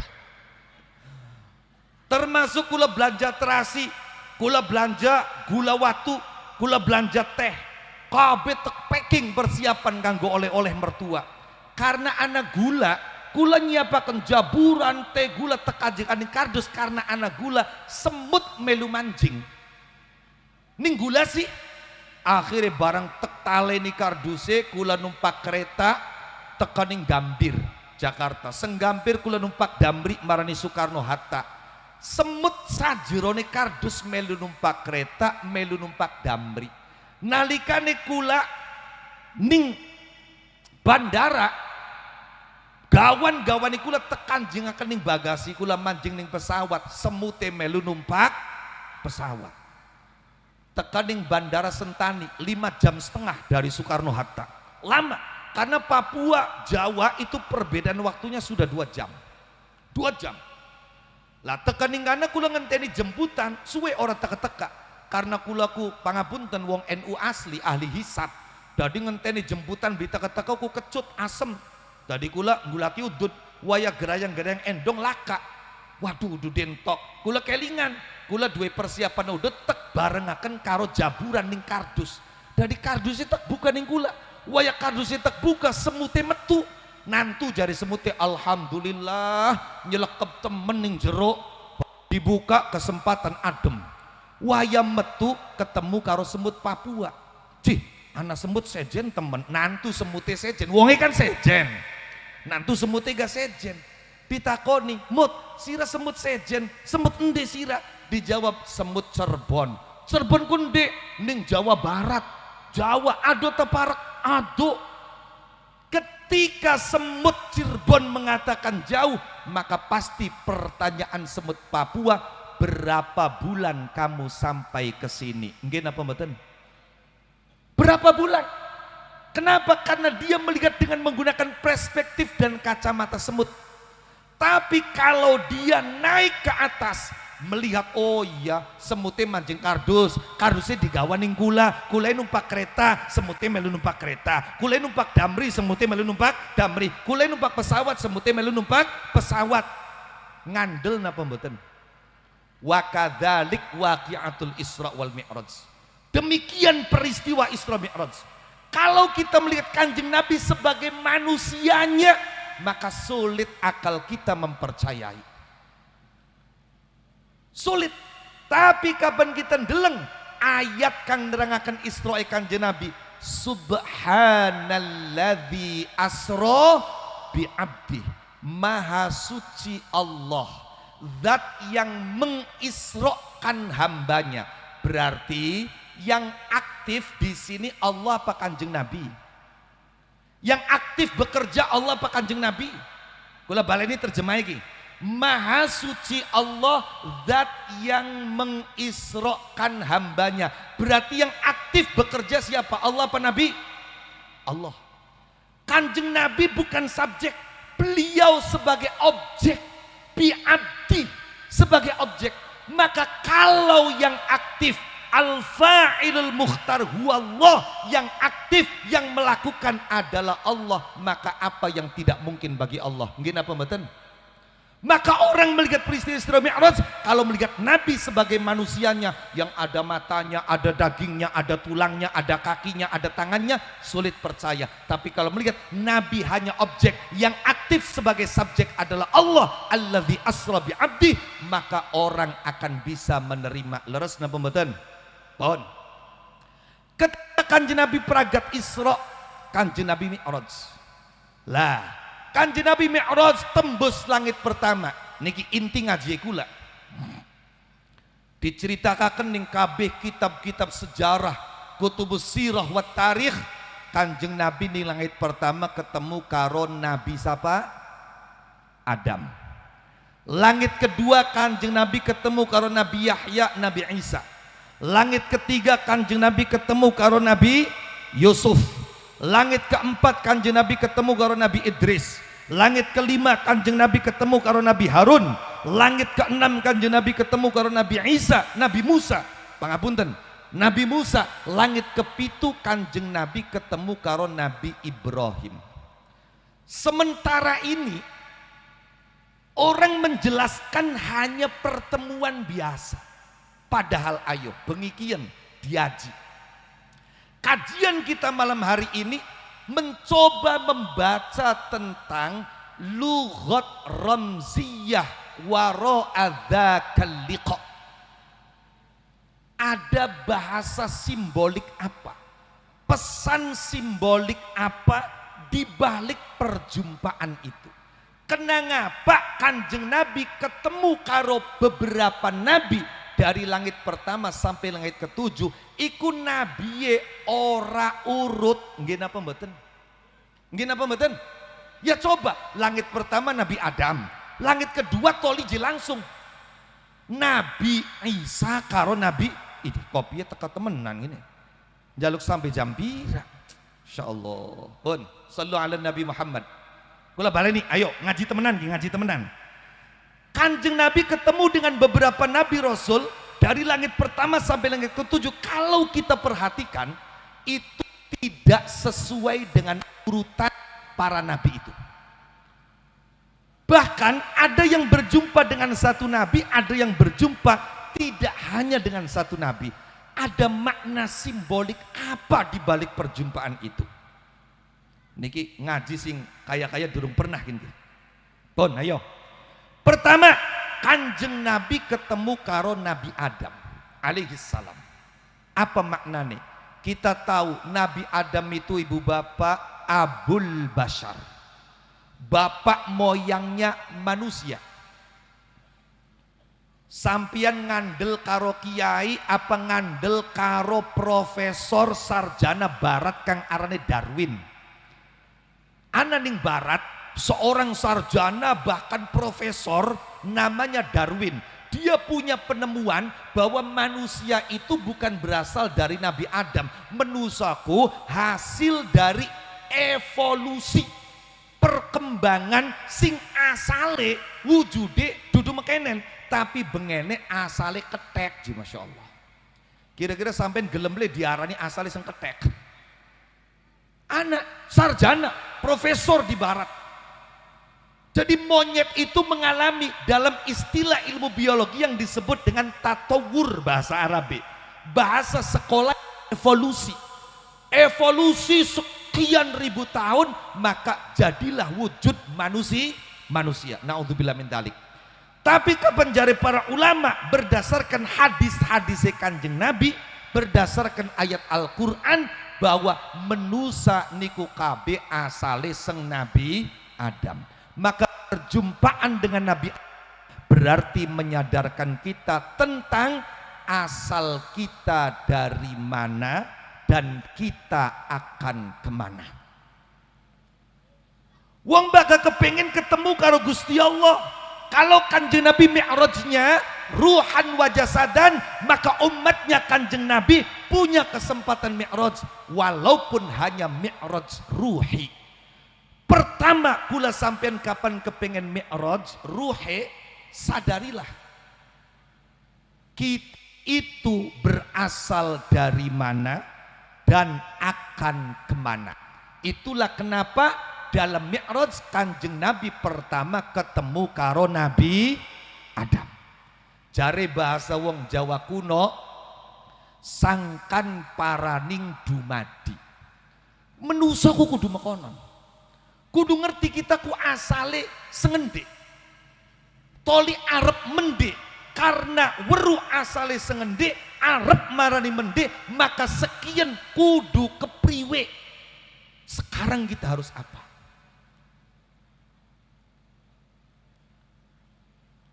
Termasuk kula belanja terasi, kula belanja gula watu, kula belanja teh. Kabeh tek packing persiapan kanggo oleh-oleh mertua. Karena anak gula, kula nyiapaken jaburan teh gula tek ajengan kardus karena anak gula semut melu mancing. Ning gula sih akhirnya barang tek taleni karduse kula numpak kereta tekaning Gambir Jakarta. Senggambir kula numpak Damri marani Soekarno Hatta. Semut sajrone kardus melu numpak kereta, melu numpak Damri. Nalikane kula ning bandara gawan-gawan kula tekan jengaken ning bagasi kula manjing ning pesawat, semute melu numpak pesawat. Tekaning bandara Sentani 5,5 jam dari Soekarno Hatta. Lama karena Papua Jawa itu perbedaan waktunya sudah 2 jam. 2 jam. Lah tekaning kana kula ngenteni jemputan suwe ora teka-teka karena kulaku pangapunten wong NU asli ahli hisab. Dadi ngenteni jemputan bi teka-teka ku kecut asem. Dadi kula ngulati udut waya gerayang-gerayang endong laka. Waduh udut dentok. Kula kelingan. Kula duwe persiapan udah tek barengaken karo jaburan ning kardus. Dari kardus tek buka ning kula. Waya kardus tek buka semute metu. Nantu jari semute alhamdulillah nyelekep temen ning jero. Dibuka kesempatan adem. Waya metu ketemu karo semut Papua. Cih, anak semut sejen temen. Nantu semute sejen. Wonge kan sejen. Nantu semute gak sejen. Ditakoni, "Mut, sira semut sejen, semut ende sira?" Dijawab, "Semut Cirebon." Cirebon kunde ning Jawa Barat. Jawa ado teparek ado. Ketika semut Cirebon mengatakan jauh, maka pasti pertanyaan semut Papua, "Berapa bulan kamu sampai ke sini?" Nggih napa mboten? Berapa bulan? Kenapa? Karena dia melihat dengan menggunakan perspektif dan kacamata semut. Tapi kalau dia naik ke atas melihat, oh iya semutnya mancing kardus, kardusnya digawa ning kula, kula numpak kereta, semutnya melu numpak kereta, kula numpak Damri, semutnya melu numpak Damri, kula numpak pesawat, semutnya melu numpak pesawat. Ngandel napa mboten? Wa kadzalik waqi'atul Isra wal Mi'raj. Demikian peristiwa Isra Mi'raj. Kalau kita melihat Kanjeng Nabi sebagai manusianya, maka sulit akal kita mempercayai. Sulit. Tapi kapan kita ndeleng ayat kang nerangaken Isra Kanjeng Nabi, subhanalladzi asra bi abdi, maha suci Allah, zat yang mengisrokan hambanya. Berarti yang aktif di sini Allah apa Kanjeng Nabi? Yang aktif bekerja Allah apa Kanjeng Nabi? Kula baleni terjemah iki. Maha suci Allah, zat yang mengisrokan hambanya. Berarti yang aktif bekerja siapa? Allah apa Nabi? Allah. Kanjeng Nabi bukan subjek, beliau sebagai objek, bi'abdi sebagai objek. Maka kalau yang aktif, al-fa'ilul mukhtar huwa Allah, yang aktif, yang melakukan adalah Allah, maka apa yang tidak mungkin bagi Allah? Nggih napa mboten? Maka orang melihat peristiwa Isra Mi'raj, kalau melihat Nabi sebagai manusianya yang ada matanya, ada dagingnya, ada tulangnya, ada kakinya, ada tangannya, sulit percaya. Tapi kalau melihat Nabi hanya objek, yang aktif sebagai subjek adalah Allah, alladzi asra bi abdi, maka orang akan bisa menerima. Leres napa mboten? Pun. Ketika Kanjeng Nabi peragat Isra, Kanjeng Nabi Mi'raj. Lah, Kanjeng Nabi Mi'raj tembus langit pertama. Niki inti ngaji kula. Diceritakan ning kabeh kitab-kitab sejarah, kutubus sirah wa tarikh, Kanjeng Nabi ning langit pertama ketemu karo Nabi siapa? Adam. Langit kedua Kanjeng Nabi ketemu karo Nabi Yahya, Nabi Isa. Langit ketiga Kanjeng Nabi ketemu karo Nabi Yusuf. Langit keempat Kanjeng Nabi ketemu karo Nabi Idris. Langit kelima Kanjeng Nabi ketemu karo Nabi Harun. Langit keenam Kanjeng Nabi ketemu karo Nabi Isa, Nabi Musa. Pangapunten, Nabi Musa. Langit kepitu Kanjeng Nabi ketemu karo Nabi Ibrahim. Sementara ini orang menjelaskan hanya pertemuan biasa. Padahal ayo bengikian diaji. Kajian kita malam hari ini mencoba membaca tentang lughat ramziyah wara'a dzakal liqa. Ada bahasa simbolik apa? Pesan simbolik apa di balik perjumpaan itu? Kenapa Kanjeng Nabi ketemu karo beberapa nabi dari langit pertama sampai langit ketujuh, iku nabiye ora urut. Nggih napa mboten? Nggih napa mboten? Ya coba, langit pertama Nabi Adam, langit kedua toliji langsung Nabi Isa karo Nabi ini kopinya teka temenan gini. Jaluk sampai jam pira. Insyaallah. Pun sallu ala Nabi Muhammad. Kula baleni, ayo ngaji temenan, ngaji temenan. Kanjeng Nabi ketemu dengan beberapa Nabi Rasul dari langit pertama sampai langit ketujuh. Kalau kita perhatikan, itu tidak sesuai dengan urutan para Nabi itu. Bahkan ada yang berjumpa dengan satu Nabi, ada yang berjumpa tidak hanya dengan satu Nabi. Ada makna simbolik apa di balik perjumpaan itu? Niki ngaji sing kaya-kaya durung pernah gini. Pon, ayo. Pertama, Kanjeng Nabi ketemu karo Nabi Adam alaihi salam. Apa maknanya? Kita tahu Nabi Adam itu ibu bapak Abul Bashar. Bapak moyangnya manusia. Sampian ngandel karo kiai apa ngandel karo profesor sarjana barat kang arane Darwin. Ana ning barat seorang sarjana bahkan profesor namanya Darwin. Dia punya penemuan bahwa manusia itu bukan berasal dari Nabi Adam. Menusaku hasil dari evolusi perkembangan sing asale wujude dudu mekenen tapi bengene asale ketek. Masya Allah. Kira-kira sampean gelem le diarani asale sing ketek. Anak sarjana profesor di barat. Jadi monyet itu mengalami dalam istilah ilmu biologi yang disebut dengan tatawur bahasa Arab. Bahasa sekolah evolusi. Evolusi sekian ribu tahun maka jadilah wujud manusia. Naudzubillah min dzalik. Tapi kepenjari para ulama berdasarkan hadis-hadis Kanjeng Nabi, berdasarkan ayat Al-Qur'an bahwa menusa niku kabe asale seng Nabi Adam. Maka perjumpaan dengan Nabi berarti menyadarkan kita tentang asal kita dari mana dan kita akan kemana. Wong bakal kepengin ketemu karo Gusti Allah. Kalau Kanjeng Nabi Mi'rajnya ruhan wa jasadan, maka umatnya Kanjeng Nabi punya kesempatan Mi'raj walaupun hanya Mi'raj ruhi. Pertama kula sampean kapan kepengen Mi'raj ruhi, sadarilah kita itu berasal dari mana dan akan kemana. Itulah kenapa dalam Mi'raj Kanjeng Nabi pertama ketemu karo Nabi Adam. Jare bahasa wong Jawa kuno, sangkan paraning dumadi. Menusa ku kudu mekonon. Kudu ngerti kita ku asale sengendi. Toli arep mendhe karena weru asale sengendi arep marani mende, maka sekian kudu kepriwe. Sekarang kita harus apa?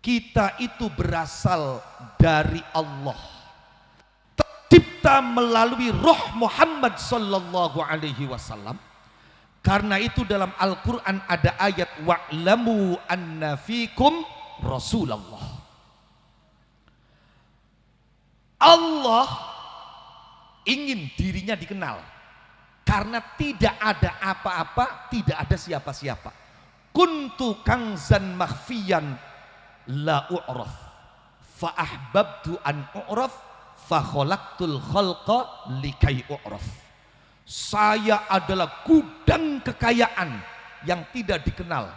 Kita itu berasal dari Allah, tercipta melalui roh Muhammad sallallahu alaihi wasallam. Karena itu dalam Al-Quran ada ayat wa'lamu anna fikum Rasulullah. Allah ingin dirinya dikenal karena tidak ada apa-apa, tidak ada siapa-siapa. Kuntu kangzan makhfiyan la u'raf fa ahbabtu an u'raf fa khalaqtul khalqa likai u'raf. Saya adalah gudang kekayaan yang tidak dikenal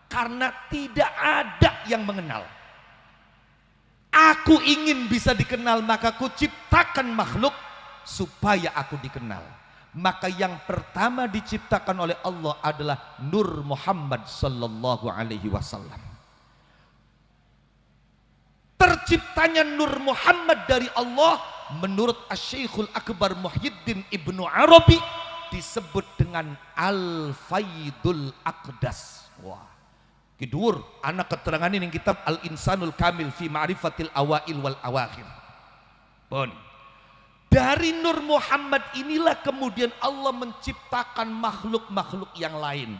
karena tidak ada yang mengenal. Aku ingin bisa dikenal, maka ku ciptakan makhluk supaya aku dikenal. Maka yang pertama diciptakan oleh Allah adalah Nur Muhammad sallallahu alaihi wasallam. Terciptanya Nur Muhammad dari Allah menurut Asy-Syekhul Akbar Muhyiddin Ibnu Arabi disebut dengan Al-Faidul Aqdas. Wah, kidur anak keterangan ini kitab Al-Insanul Kamil fi Ma'rifatil Awail wal Awakhir. Bon. Dari Nur Muhammad inilah kemudian Allah menciptakan makhluk-makhluk yang lain.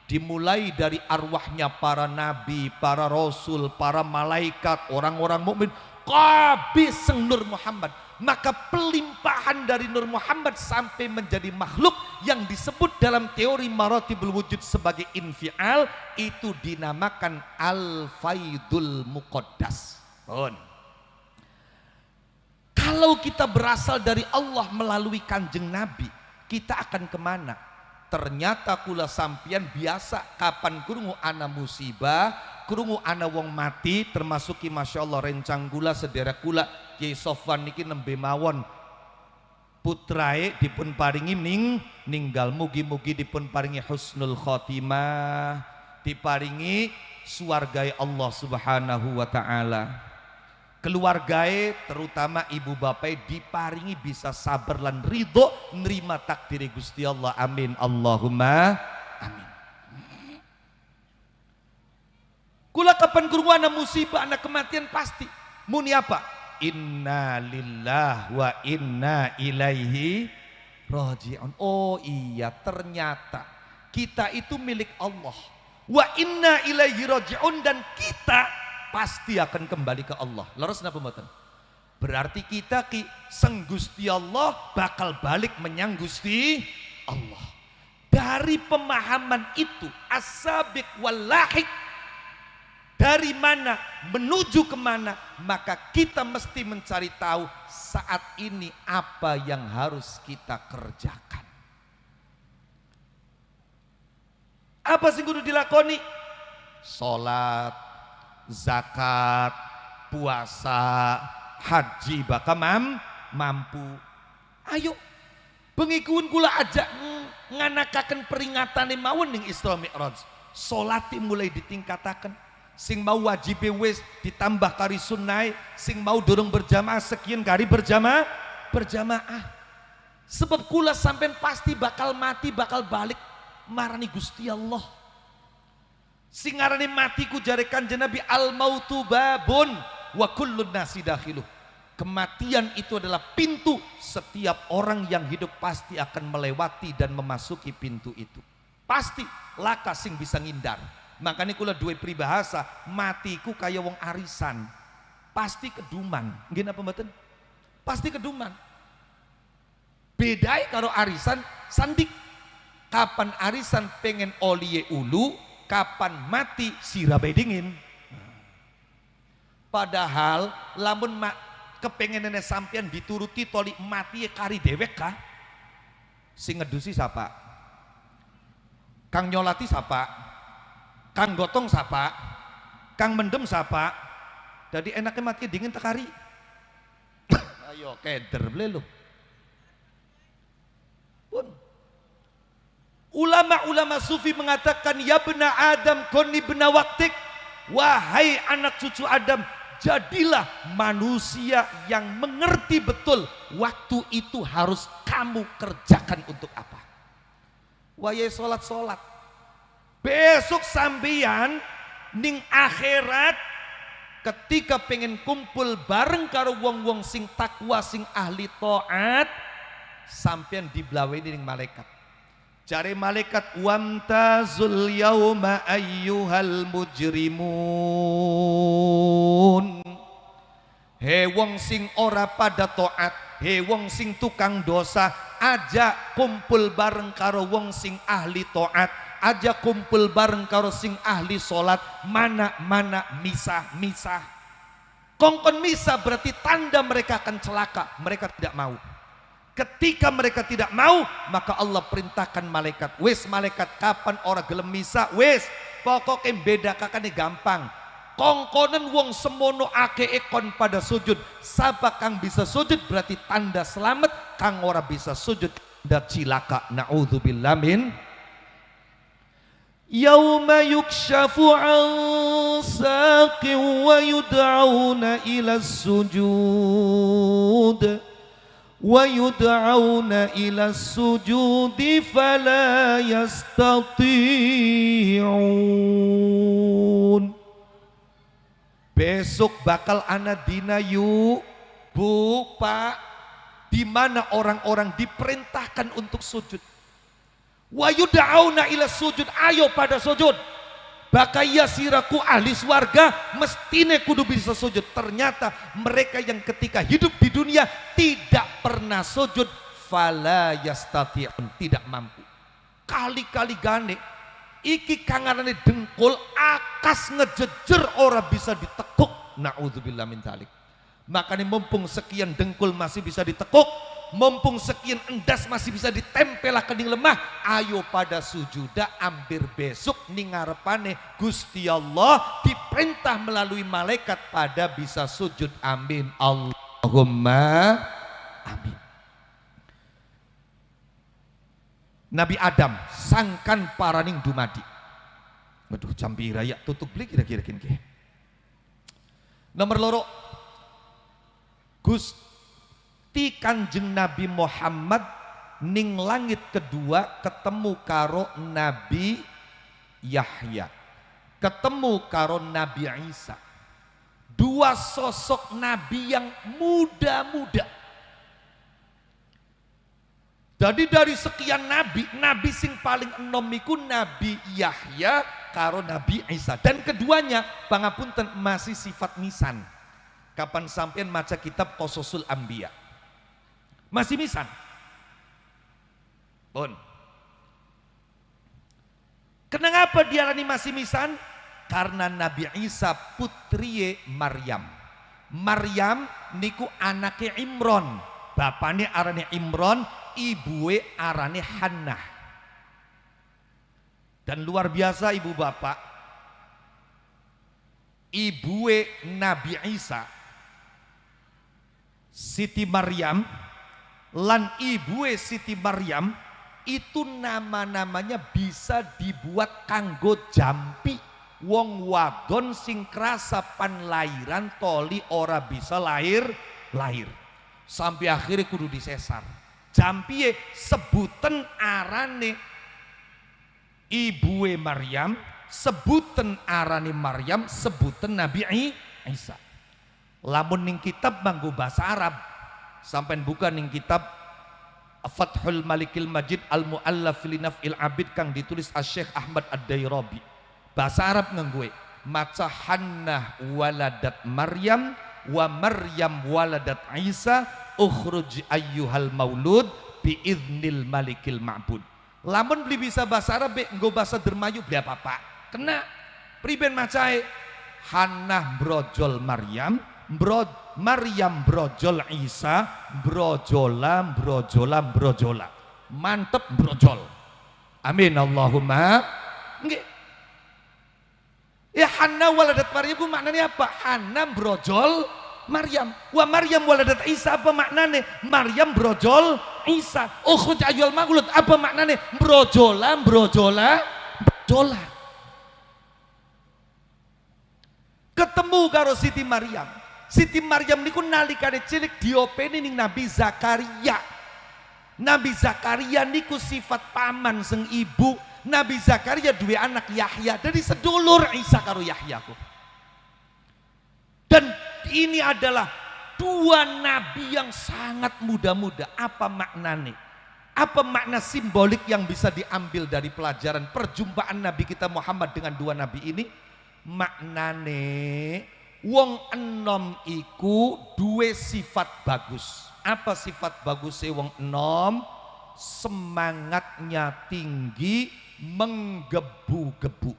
Dimulai dari arwahnya para nabi, para rasul, para malaikat, orang-orang mukmin, kabeh seng Nur Muhammad. Maka pelimpahan dari Nur Muhammad sampai menjadi makhluk yang disebut dalam teori maratibul wujud sebagai infial itu dinamakan Al-Faidul Muqaddas. Kalau kita berasal dari Allah melalui kanjeng Nabi, kita akan kemana? Ternyata kula sampian biasa kapan krungu ana musibah, krungu ana wong mati, termasuk ki masyaallah rencang kula sederek kula Kiai Sofwan niki nembe mawon putrae dipun paringi ninggal, mugi-mugi dipun paringi husnul khotimah, diparingi swargae Allah Subhanahu wa taala. Keluargae terutama ibu bapak diparingi bisa sabar lan ridho nerima takdir Gusti Allah. Amin Allahumma amin. Kula kapan krungu ana musibah, ana kematian pasti muni apa? Inna lillah wa inna ilaihi raji'un. Oh iya, ternyata kita itu milik Allah. Wa inna ilaihi raji'un, dan kita pasti akan kembali ke Allah. Leres napa mboten? Berarti kita ki sang Gusti Allah bakal balik menyang Gusti Allah. Dari pemahaman itu as-sabiq wal lahiq, dari mana menuju kemana, maka kita mesti mencari tahu saat ini apa yang harus kita kerjakan. Apa sing kudu dilakoni? Salat, zakat, puasa, haji, bakal mampu. Ayo pengikun kula aja nganakaken peringatan mawon ning Isra Mi'raj. Salate mulai ditingkataken, sing mau wajib wis ditambah kari sunnah, sing mau durung berjamaah sekian kari berjamaah. Sebab kula sampean pasti bakal mati, bakal balik marani Gusti Allah. Sing ngarani matiku jare Kanjeng Nabi al mautu babun wa kullun nasi dakhiluh. Kematian itu adalah pintu, setiap orang yang hidup pasti akan melewati dan memasuki pintu itu. Pasti laka sing bisa ngindar. Makanya kula duwe pribahasa, matiku kaya wong arisan, pasti keduman. Nggih napa mboten? Pasti keduman. Bedae karo arisan sandik. Kapan arisan pengen oliye ulu, kapan mati sirabe dingin. Padahal lamun kepengenane sampean dituruti toli mati kari dewek kah? Sing ngedusi sapa? Kang nyolati sapa? Kang gotong sapa? Kang mendem sapa? Jadi enaknya mati dingin tekari. Ayo keder beli lu. Pun ulama-ulama sufi mengatakan, ya bena Adam koni bena waktik, wahai anak cucu Adam, jadilah manusia yang mengerti betul waktu itu harus kamu kerjakan untuk apa. Wayai sholat. Besok sampeyan ning akhirat ketika pengen kumpul bareng karo wong-wong sing takwa sing ahli taat, sampeyan diblaweni ning malaikat. Jare malaikat, wamtazul yauma ayyuhal mujrimun. He wong sing ora pada taat, he wong sing tukang dosa, aja kumpul bareng karo wong sing ahli taat, aja kumpul bareng karo sing ahli salat. Mana misah. Kongkon misah berarti tanda mereka akan celaka. Mereka tidak mau. Ketika mereka tidak mau, maka Allah perintahkan malaikat, wis malaikat kapan ora gelem misah, wis pokoknya beda kakane gampang. Kongkonen wong semono ake ekon pada sujud. Sabak kang bisa sujud berarti tanda selamat, kang ora bisa sujud tanda cilaka. Na'udzubillah min. Yauma yukshafu an saqin wa yud'auna ila sujud wa yud'auna ila sujudi fala yastati'un. Besok bakal ana dina yuk, Bu, Pak, di mana orang-orang diperintahkan untuk sujud. Wa yud'auna ila sujud, ayo pada sujud. Bakaya siraku ahli swarga mestine kudu bisa sujud. Ternyata mereka yang ketika hidup di dunia tidak pernah sujud, fala yastati'un, tidak mampu. Kali-kali gane iki kangarane dengkul akas ngejejer ora bisa ditekuk. Na'udzubillah min dzalik. Makanya mumpung sekian dengkul masih bisa ditekuk, mumpung sekian endas masih bisa ditempel kening lemah, ayo pada sujuda ambir besok ning ngarepane Gusti Allah diperintah melalui malaikat pada bisa sujud. Amin Allahumma amin. Nabi Adam sangkan paraning dumadi. Waduh jampi raya tutup beli kira-kira kini. Nomor loro, Gusti Kanjeng Nabi Muhammad ning langit kedua ketemu karo Nabi Yahya, ketemu karo Nabi Isa. Dua sosok nabi yang muda-muda. Jadi dari sekian nabi, nabi sing paling enom iku Nabi Yahya karo Nabi Isa. Dan keduanya pangapunten masih sifat misan. Kapan sampean maca kitab Qososul Anbiya? Masih misan. Pun. Kenapa diarani masih misan? Karena Nabi Isa putri Maryam. Maryam niku anake Imron. Bapane arane Imron, ibuwe arane Hannah. Dan luar biasa ibu bapak, ibuwe Nabi Isa Siti Maryam lan ibuwe Siti Maryam itu nama-namanya bisa dibuat kanggo jampi wong wadon sing krasa pan lairan toli ora bisa lahir sampai akhirnya kudu disesar. Jampiye sebutan arane ibuwe Maryam, sebutan arane Maryam, sebutan Nabi Isa. Lamun ning kitab manggo bahasa Arab, sampai bukan ning kitab Fathul Malikil Majid Al-Mu'allaf li Naf'il Abid kang ditulis Asy-Syaikh Ahmad Ad-Dairabi. Bahasa Arab nganggo maca Hannah waladat Maryam wa Maryam waladat Isa ukhruj ayyuhal maulud biiznil malikil ma'bud. Lamun beli bisa bahasa Arab nggo bahasa Dermayu beli apa-apa. Kena priben macae Hannah brojol Maryam, Maryam brojol Isa, brojola. Mantep brojol. Amin Allahumma. Nggih. Ya Hannah waladat Maryam ku maknanya apa? Hannah brojol Maryam. Wa Maryam waladat Isa apa maknanya? Maryam brojol Isa. Ukhruj ayyul maulud apa maknanya? Brojola. ketemu karo Siti Maryam. Siti Maryam niku nalikane cilik diopeni ning Nabi Zakaria. Nabi Zakaria niku sifat paman sing ibu. Nabi Zakaria duwe anak Yahya, dari sedulur Isa karo Yahya ku. Dan ini adalah dua nabi yang sangat muda-muda. Apa maknanya? Apa makna simbolik yang bisa diambil dari pelajaran perjumpaan Nabi kita Muhammad dengan dua nabi ini? Maknane wong enom iku duwe sifat bagus. Apa sifat bagusnya wong enom? Semangatnya tinggi, menggebu-gebu.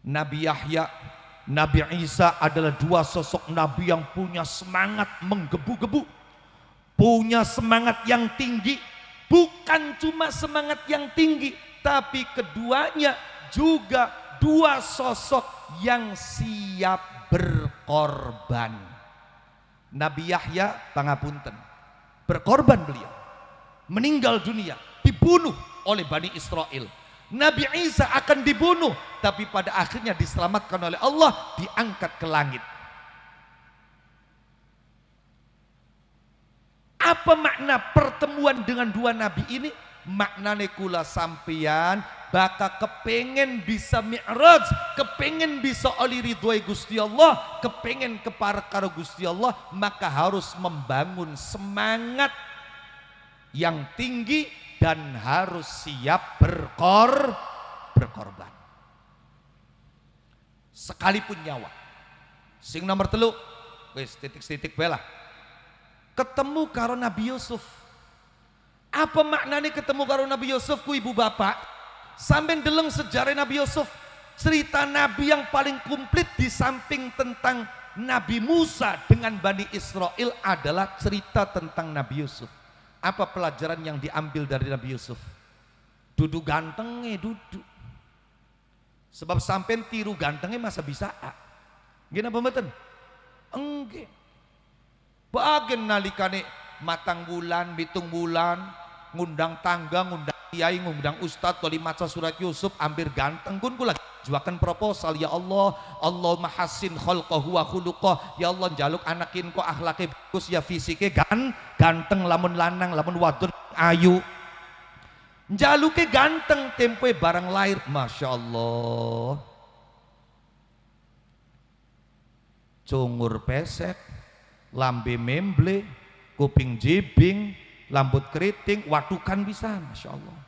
Nabi Yahya, Nabi Isa adalah dua sosok nabi yang punya semangat menggebu-gebu, punya semangat yang tinggi. Bukan cuma semangat yang tinggi, tapi keduanya juga dua sosok yang siap berkorban. Nabi Yahya, pangapunten, berkorban beliau, meninggal dunia, dibunuh oleh Bani Israel. Nabi Isa akan dibunuh, tapi pada akhirnya diselamatkan oleh Allah, diangkat ke langit. Apa makna pertemuan dengan dua nabi ini? Maknane kula sampeyan bakal kepengen bisa mi'raj, kepengen bisa oli ridhoi Gusti Allah, kepengen keparek karo Gusti Allah, maka harus membangun semangat yang tinggi dan harus siap berkorban. Sekalipun nyawa. Sing nomor 3, wis titik-titik bela. Ketemu karo Nabi Yusuf. Apa maknanya ketemu karo Nabi Yusuf ku ibu bapak? Sampai deleng sejarah Nabi Yusuf. Cerita Nabi yang paling komplit di samping tentang Nabi Musa dengan Bani Israel adalah cerita tentang Nabi Yusuf. Apa pelajaran yang diambil dari Nabi Yusuf? Duduk gantengnya duduk. Sebab sampai tiru gantengnya masa bisa. Gini apa mboten? Enggak. Bagian nalikane matang bulan, bitung bulan, ngundang tangga, ngundang kiai, ngundang ustadz, toli maca surat Yusuf, hampir ganteng kun kula juakan proposal. Ya Allah, Allahumma hasin khalqahu wa khuluqah. Ya Allah njaluk anakin ko akhlake bagus, ya fisike ganteng, lamun lanang, lamun wadon ayu. Njaluke ganteng, tempoe barang lahir, masya Allah. Cungur pesek, lambe memble, kuping jibing, lambut keriting, wadukan bisa, masya Allah.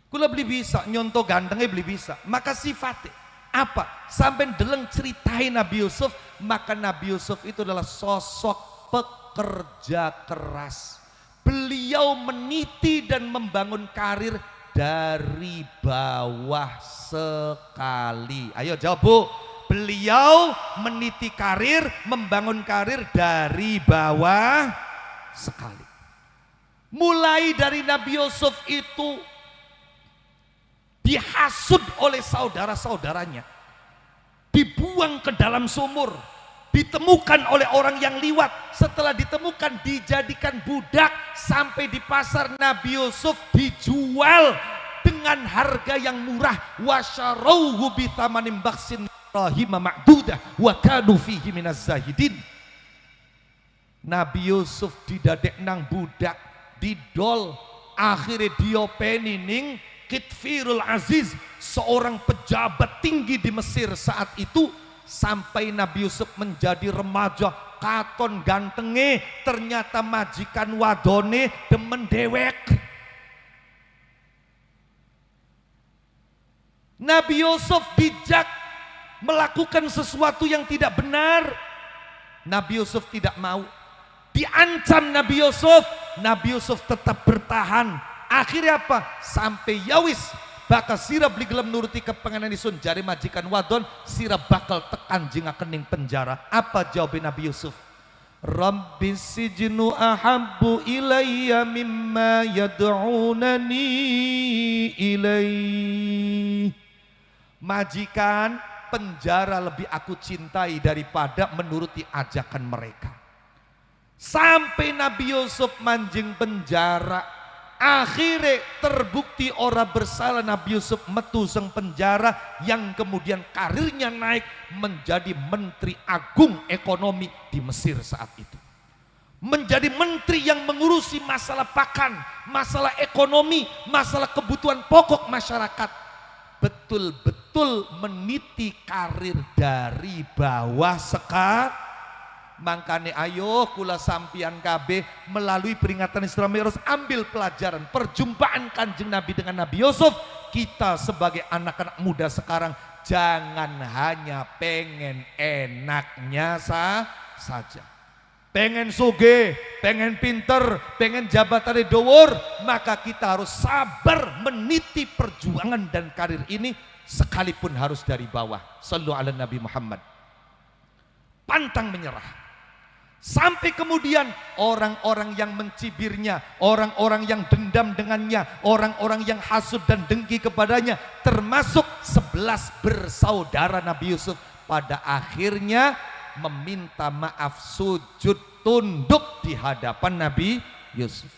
Kula beli bisa, nyontoh gantengnya beli bisa. Maka sifatnya apa? Sampai deleng ceritain Nabi Yusuf, maka Nabi Yusuf itu adalah sosok pekerja keras. Beliau meniti dan membangun karir dari bawah sekali. Ayo jawab Bu. Beliau meniti karir, membangun karir dari bawah sekali. Mulai dari Nabi Yusuf itu dihasut oleh saudara-saudaranya, dibuang ke dalam sumur, ditemukan oleh orang yang liwat. Setelah ditemukan dijadikan budak, sampai di pasar Nabi Yusuf dijual dengan harga yang murah. Wasyarauhu bithamanin baksin rahima ma'dudah wa kanu fihi minaz zahidin. Nabi Yusuf didadek nang budak, didol, akhirnya diopeni ning Kitfirul Aziz, seorang pejabat tinggi di Mesir saat itu. Sampai Nabi Yusuf menjadi remaja, katon gantenge, ternyata majikan wadone demen dewek. Nabi Yusuf dijak melakukan sesuatu yang tidak benar. Nabi Yusuf tidak mau. Diancam Nabi Yusuf tetap bertahan. Akhirnya apa? Sampai yawis bakal sira beli gelem nuruti kepengenan isun jari majikan wadon, sira bakal tekan jing kening penjara. Apa jawab Nabi Yusuf? Rabbi sijnu ahabbu ilayya mimma yad'unani ilaih. Majikan, penjara lebih aku cintai daripada menuruti ajakan mereka. Sampai Nabi Yusuf manjing penjara, Akhirnya terbukti ora bersalah Nabi Yusuf metu seng penjara, yang kemudian karirnya naik menjadi Menteri Agung Ekonomi di Mesir saat itu. Menjadi menteri yang mengurusi masalah pakan, masalah ekonomi, masalah kebutuhan pokok masyarakat. Betul-betul meniti karir dari bawah sekali. Makanya ayo kula sampian KB melalui peringatan Isra Mi'raj ambil pelajaran perjumpaan Kanjeng Nabi dengan Nabi Yusuf. Kita sebagai anak-anak muda sekarang jangan hanya pengen enaknya saja. Pengen sugih, pengen pinter, pengen jabatan dhuwur, maka kita harus sabar meniti perjuangan dan karir ini sekalipun harus dari bawah. Shallu ala Nabi Muhammad. Pantang menyerah. Sampai kemudian orang-orang yang mencibirnya, orang-orang yang dendam dengannya, orang-orang yang hasud dan dengki kepadanya, termasuk 11 bersaudara Nabi Yusuf, pada akhirnya meminta maaf, sujud tunduk di hadapan Nabi Yusuf.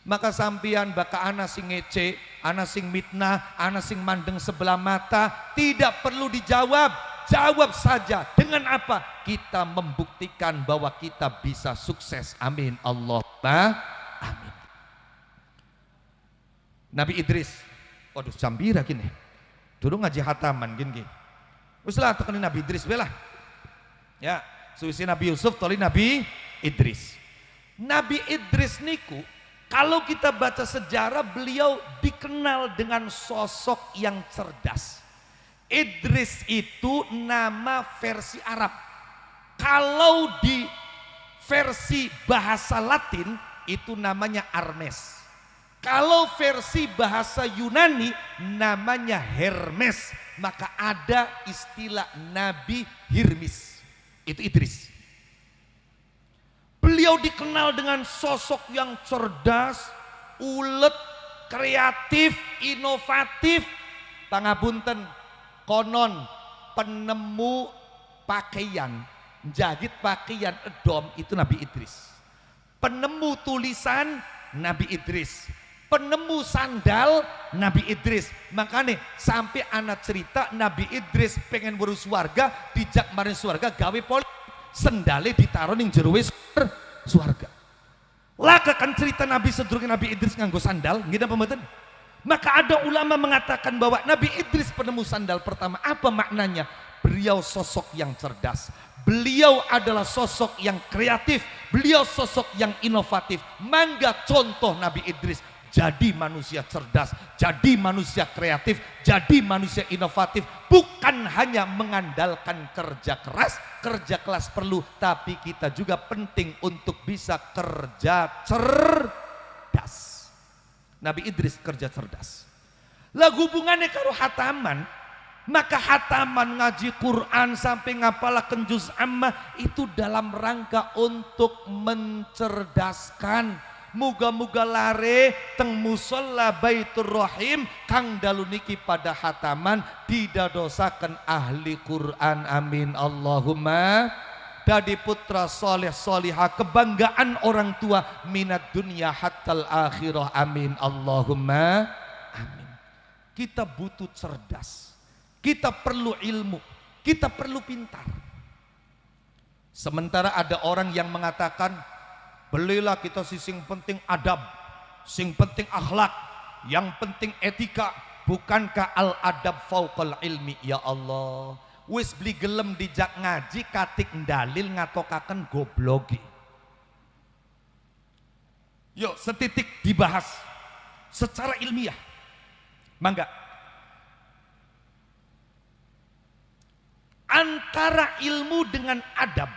Maka sampian baka ana sing ngece, ana sing mitnah, ana sing mandeng sebelah mata, tidak perlu dijawab. Jawab saja dengan apa? Kita membuktikan bahwa kita bisa sukses. Amin. Allahumma amin. Nabi Idris, waduh jambira gini. Dulu ngaji hataman gini. Uslah tekenin Nabi Idris belah. Ya, suwisi Nabi Yusuf toli Nabi Idris. Nabi Idris niku kalau kita baca sejarah, beliau dikenal dengan sosok yang cerdas. Idris itu nama versi Arab. Kalau di versi bahasa Latin itu namanya Hermes. Kalau versi bahasa Yunani namanya Hermes. Maka ada istilah Nabi Hirmis. Itu Idris. Beliau dikenal dengan sosok yang cerdas, ulet, kreatif, inovatif. Pangapunten, konon penemu pakaian, jahit pakaian edom itu Nabi Idris. Penemu tulisan Nabi Idris. Penemu sandal Nabi Idris. Makanya sampai anak cerita Nabi Idris pengen berus warga, dijak maring swarga gawe poli, sendale ditaruh ning jero swarga. Laka kan cerita Nabi sedurunge Nabi Idris nganggo sandal, nggih napa mboten? Maka ada ulama mengatakan bahwa Nabi Idris penemu sandal pertama. Apa maknanya? Beliau sosok yang cerdas. Beliau adalah sosok yang kreatif. Beliau sosok yang inovatif. Mangga contoh Nabi Idris. Jadi manusia cerdas, jadi manusia kreatif, jadi manusia inovatif. Bukan hanya mengandalkan kerja keras perlu. Tapi kita juga penting untuk bisa kerja cerdas. Nabi Idris kerja cerdas. Lah hubungannya karo hataman, maka hataman ngaji Quran sampai ngapalaken juz amma itu dalam rangka untuk mencerdaskan. Muga-muga lare teng musalla Baitur Rahim kang dalu niki pada hataman didadosaken ahli Quran. Amin Allahumma. Dadi putra soleh solihah, kebanggaan orang tua minat dunia hatal akhirah. Amin Allahumma amin. Kita butuh cerdas, kita perlu ilmu, kita perlu pintar. Sementara ada orang yang mengatakan belilah kita sing penting adab, sing penting akhlak, yang penting etika. Bukankah al adab fauqal ilmi? Ya Allah, wis beli gelem dijak ngaji katik dalil ngatokaken goblogi. Yuk setitik dibahas secara ilmiah. Mangga. Antara ilmu dengan adab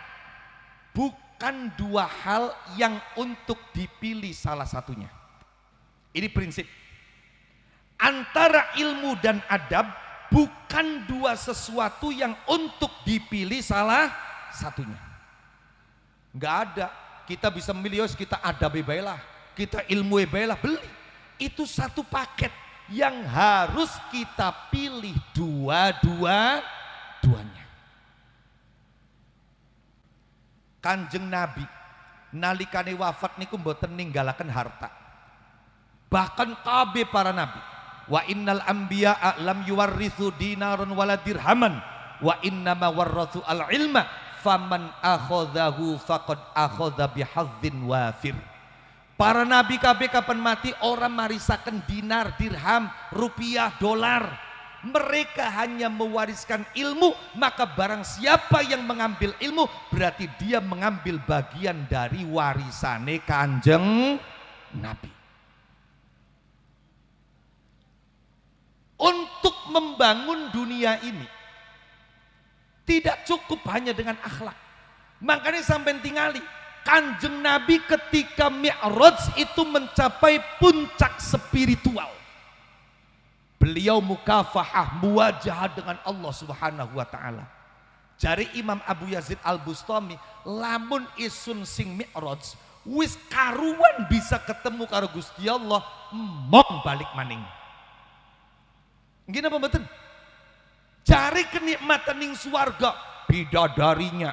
bukan dua hal yang untuk dipilih salah satunya. Ini prinsip. Antara ilmu dan adab bukan dua sesuatu yang untuk dipilih salah satunya. Enggak ada. Kita bisa memilih, kita adab baiklah, kita ilmu baiklah, beli. Itu satu paket yang harus kita pilih dua-duanya. Kanjeng Nabi nalikane wafat niku mboten ninggalaken harta. Bahkan KB para nabi. Wa innal anbiya'a lam yuwarrithu dinaran wala dirhaman wa innama warrathu al ilma faman akhadhahu faqad akhadha bihadzin wafir. Para nabi KB kapan mati orang marisakan dinar, dirham, rupiah, dolar. Mereka hanya mewariskan ilmu, maka barang siapa yang mengambil ilmu berarti dia mengambil bagian dari warisane Kanjeng Nabi. Untuk membangun dunia ini tidak cukup hanya dengan akhlak. Makanya sampai tingali Kanjeng Nabi ketika Mi'raj itu mencapai puncak spiritual. Beliau mukafahah, muwajahah dengan Allah Subhanahu wa taala. Jari Imam Abu Yazid Al-Bustami, lamun isun sing Mi'raj wis karuan bisa ketemu karo Gusti Allah, mong balik maning. Gini apa mboten? Cari kenikmatan ning swarga, bidadarinya,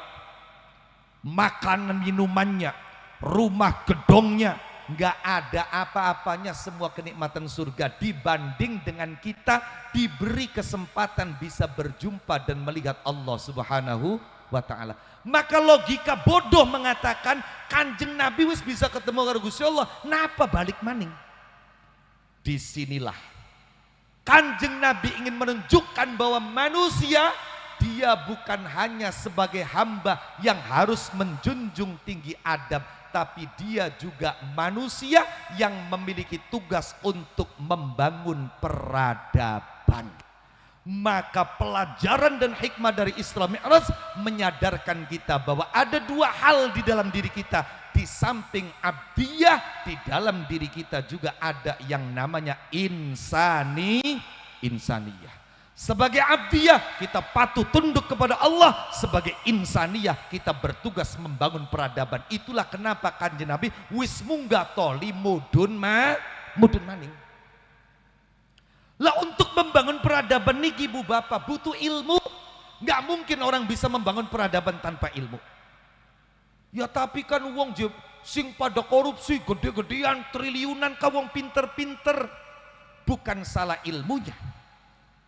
makanan minumannya, rumah gedongnya, nggak ada apa-apanya, semua kenikmatan surga dibanding dengan kita diberi kesempatan bisa berjumpa dan melihat Allah Subhanahu wa taala. Maka logika bodoh mengatakan Kanjeng Nabi wis bisa ketemu karo Gusti Allah, napa balik maning? Disinilah Kanjeng Nabi ingin menunjukkan bahwa manusia dia bukan hanya sebagai hamba yang harus menjunjung tinggi adab, tapi dia juga manusia yang memiliki tugas untuk membangun peradaban. Maka pelajaran dan hikmah dari Isra Mi'raj menyadarkan kita bahwa ada dua hal di dalam diri kita. Di samping abdiyah, di dalam diri kita juga ada yang namanya insaniyah. Sebagai abdiyah kita patuh tunduk kepada Allah, sebagai insaniyah kita bertugas membangun peradaban. Itulah kenapa Kanjeng Nabi wis munggah toli mudun maning. Lah untuk membangun peradaban niki Bu Bapak butuh ilmu. Nggak mungkin orang bisa membangun peradaban tanpa ilmu. Ya tapi kan wong sing pada korupsi gede-gedean triliunan ka wong pinter-pinter. Bukan salah ilmunya,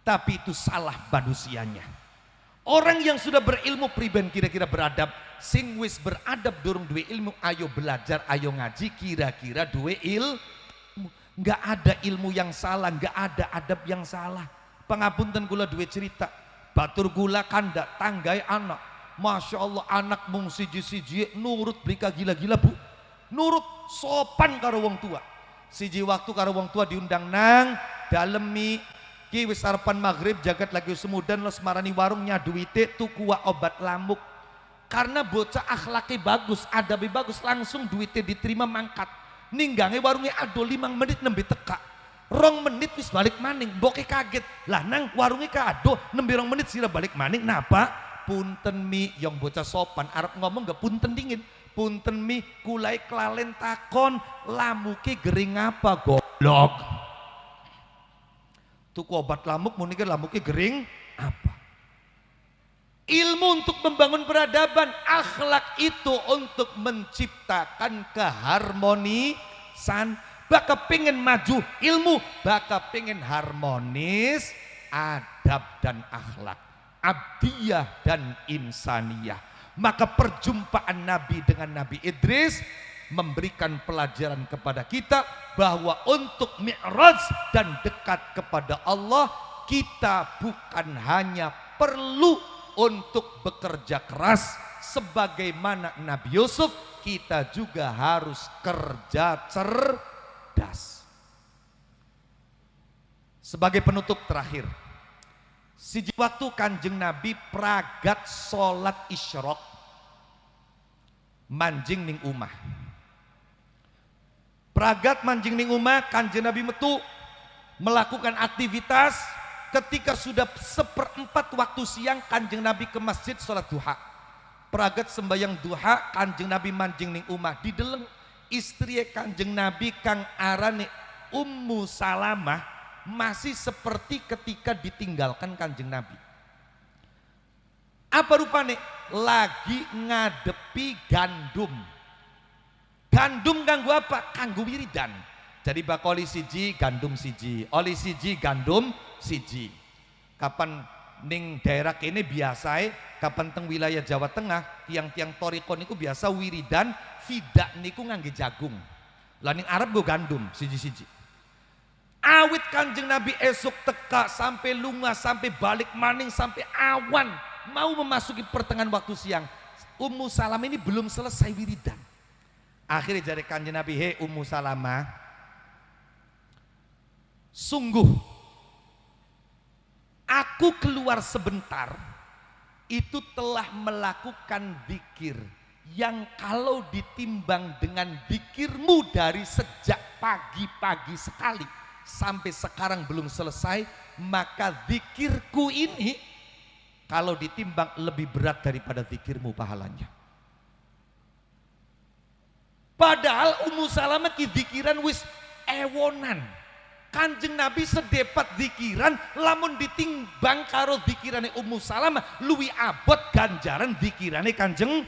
tapi itu salah manusianya. Orang yang sudah berilmu priben kira-kira beradab, sing wis beradab durung duwe ilmu, ayo belajar, ayo ngaji, kira-kira duwe ilmu. Nggak ada ilmu yang salah, nggak ada adab yang salah. Pangapunten kula duwe cerita, batur gula kanda tanggai anak. Masya Allah anak mung siji-siji nurut berika gila-gila Bu, nurut sopan karo wong tua. Siji waktu karo wong tua diundang nang dalemi ki wis arepan maghrib jagat lagi semudan lo semarani warungnya duwite tuku obat lamuk. Karena bocah akhlaknya bagus, adabi bagus, langsung duitnya diterima mangkat. Ninggange warungnya ado 5 menit nembe teka. 2 menit wis balik maning, boke kaget. Lah nang warungnya kado nembe 2 menit sira balik maning. Napa? Punten mi yang bocah sopan arep ngomong gak punten dingin. Punten mi kulai kelalen takon lamuke gering apa goblok. Tuku obat lamuk munike lamuke gering apa? Ilmu untuk membangun peradaban, akhlak itu untuk menciptakan keharmonisan. Baka pengen maju ilmu, baka pengen harmonis adab dan akhlak, abdiyah dan insaniyah. Maka perjumpaan Nabi dengan Nabi Idris memberikan pelajaran kepada kita bahwa untuk mi'raj dan dekat kepada Allah kita bukan hanya perlu untuk bekerja keras sebagaimana Nabi Yusuf, kita juga harus kerja cerdas. Sebagai penutup terakhir, siji waktu Kanjeng Nabi pragat sholat isyraq manjing ning umah. Pragat manjing ning umah, Kanjeng Nabi metu melakukan aktivitas. Ketika sudah 1/4 waktu siang, Kanjeng Nabi ke masjid sholat duha. Pragat sembayang duha, Kanjeng Nabi manjing ning umah. Dideleng istri Kanjeng Nabi kang arane Ummu Salamah masih seperti ketika ditinggalkan Kanjeng Nabi. Apa rupane? Lagi ngadepi gandum. Gandum kanggo apa? Kanggo wiridan. Jadi bakoli siji gandum siji, oli siji gandum siji. Kapan ning daerah kene biasa kapan teng wilayah Jawa Tengah tiang-tiang torikon niku biasa wiridan fidak niku ngangge jagung. Lah ning Arab go gandum siji-siji. Awit Kanjeng Nabi esok teka sampai lunga sampai balik maning sampai awan mau memasuki pertengahan waktu siang. Ummu Salamah ini belum selesai wiridan. Akhirnya jari Kanjeng Nabi, "Hei Ummu Salamah, sungguh aku keluar sebentar itu telah melakukan zikir yang kalau ditimbang dengan zikirmu dari sejak pagi-pagi sekali sampai sekarang belum selesai, maka zikirku ini kalau ditimbang lebih berat daripada zikirmu pahalanya." Padahal Ummu Salamah ki zikiran wis ewonan. Kanjeng Nabi sedepat zikiran lamun ditimbang karo zikirane Ummu Salamah luwi abot ganjaran zikirane Kanjeng.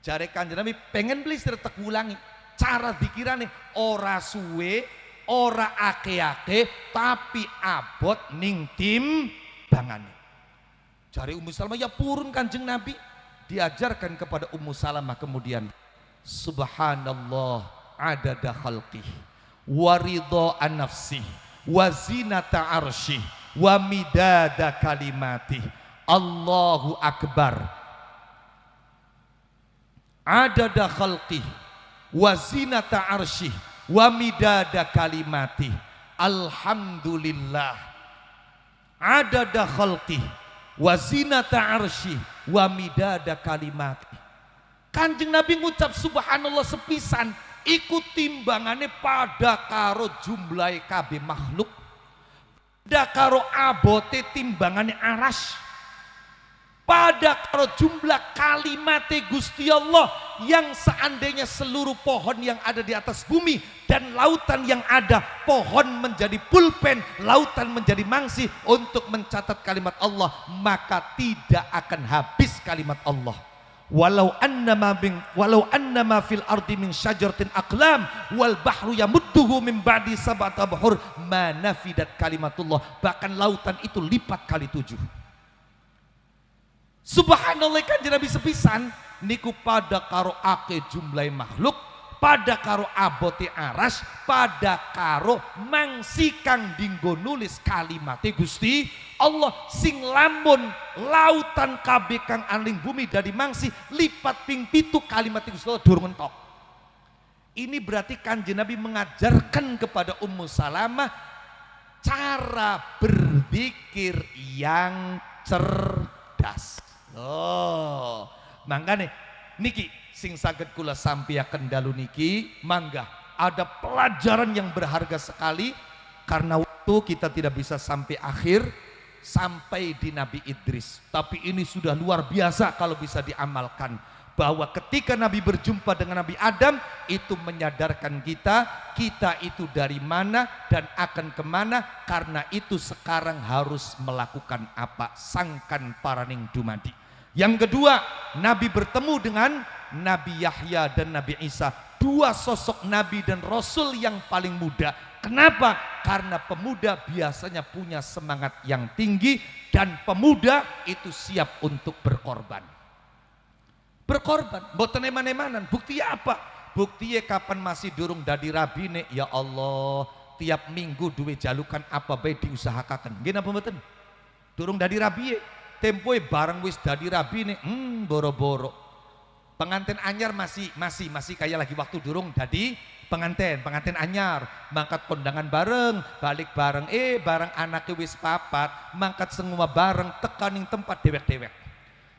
Jare Kanjeng Nabi pengen beli serta ulangi cara zikirane ora suwe, ora ake-ake tapi abot ning timbangane. Jare Ummu Salamah, ya purun Kanjeng Nabi. Diajarkan kepada Ummu Salamah kemudian, subhanallah adada khalqih wa ridha nafsih wa zinata arsyih wa midada kalimatih, Allahu akbar adada khalqih wa zinata arsyih wa midada kalimatih, alhamdulillah adada khalqih wa zinata arsyih wa midada kalimatih. Kanjeng Nabi ngucap subhanallah sepisan ikut timbangannya pada karo jumlah KB makhluk, pada karo abote timbangannya aras, pada karo jumlah kalimatnya Gusti Allah yang seandainya seluruh pohon yang ada di atas bumi dan lautan yang ada, pohon menjadi pulpen, lautan menjadi mangsi untuk mencatat kalimat Allah, maka tidak akan habis kalimat Allah. Walau annama fil ardi min syajaratin aqlam wal bahru yamudduhu min ba'di sab'ati abhur ma nafidat kalimatullah, bahkan lautan itu lipat kali 7. Subhanallah Kanjeng Nabi sepisan niku pada karo ake jumlah makhluk, pada karo abote aras, pada karo mangsi kang dinggo nulis kalimate Gusti Allah, sing lamun lautan kabeh kang aning bumi dari mangsi lipat ping 7 kalimat Gusti Allah durung entok. Ini berarti Kanjeng Nabi mengajarkan kepada Ummu Salamah cara berzikir yang cerdas. Oh, mangkane niki sing saged kula sampaikan dalu niki, mangga ada pelajaran yang berharga sekali karena waktu kita tidak bisa sampai akhir sampai di Nabi Idris, tapi ini sudah luar biasa kalau bisa diamalkan, bahwa ketika Nabi berjumpa dengan Nabi Adam itu menyadarkan kita itu dari mana dan akan kemana. Karena itu sekarang harus melakukan apa, sangkan paraning dumadi. Yang kedua, Nabi bertemu dengan Nabi Yahya dan Nabi Isa, dua sosok Nabi dan Rasul yang paling muda. Kenapa? Karena pemuda biasanya punya semangat yang tinggi dan pemuda itu siap untuk berkorban. Berkorban, mboten eman-emanan. Buktinya apa? Buktinya kapan masih durung dadi rabine, ya Allah, tiap minggu duwe jalukan apa bae diusahakaken. Nggih napa mboten? Durung dadi rabiye, tempoe bareng wis dadi rabine, boro-boro. Pengantin anyar masih kayak lagi waktu durung dadi pengantin anyar, mangkat kondangan bareng, balik bareng, bareng anaknya wis papat, mangkat semua bareng, tekaning tempat dewek-dewek.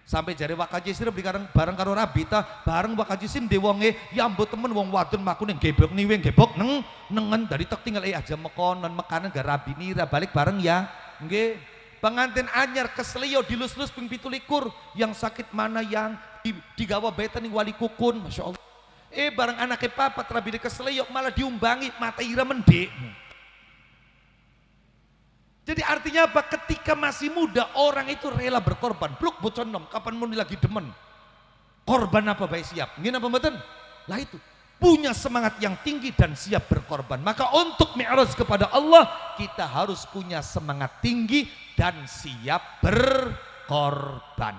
Sampai jari wakaji sirep bareng karo Rabita, bareng wakaji sim dewonge, ya ambut temen wong wadon maku ning gebok niwing gebok nengen dari tek tinggal aja mekonon mekanan gak rabi nira balik bareng ya. Nggih. Pengantin anyar keselio dilus-lus ping 17, yang sakit mana yang digawa beten ning wali kukun, Masya Allah. Bareng anaknya papat rabi keselio malah diumbangi mata ira mendek. Jadi artinya apa? Ketika masih muda orang itu rela berkorban. Bruk bocon nom, kapan mau lagi demen. Korban apa baik siap? Ngene apa mboten? Lah itu. punya semangat yang tinggi dan siap berkorban. Maka untuk mi'raj kepada Allah kita harus punya semangat tinggi dan siap berkorban.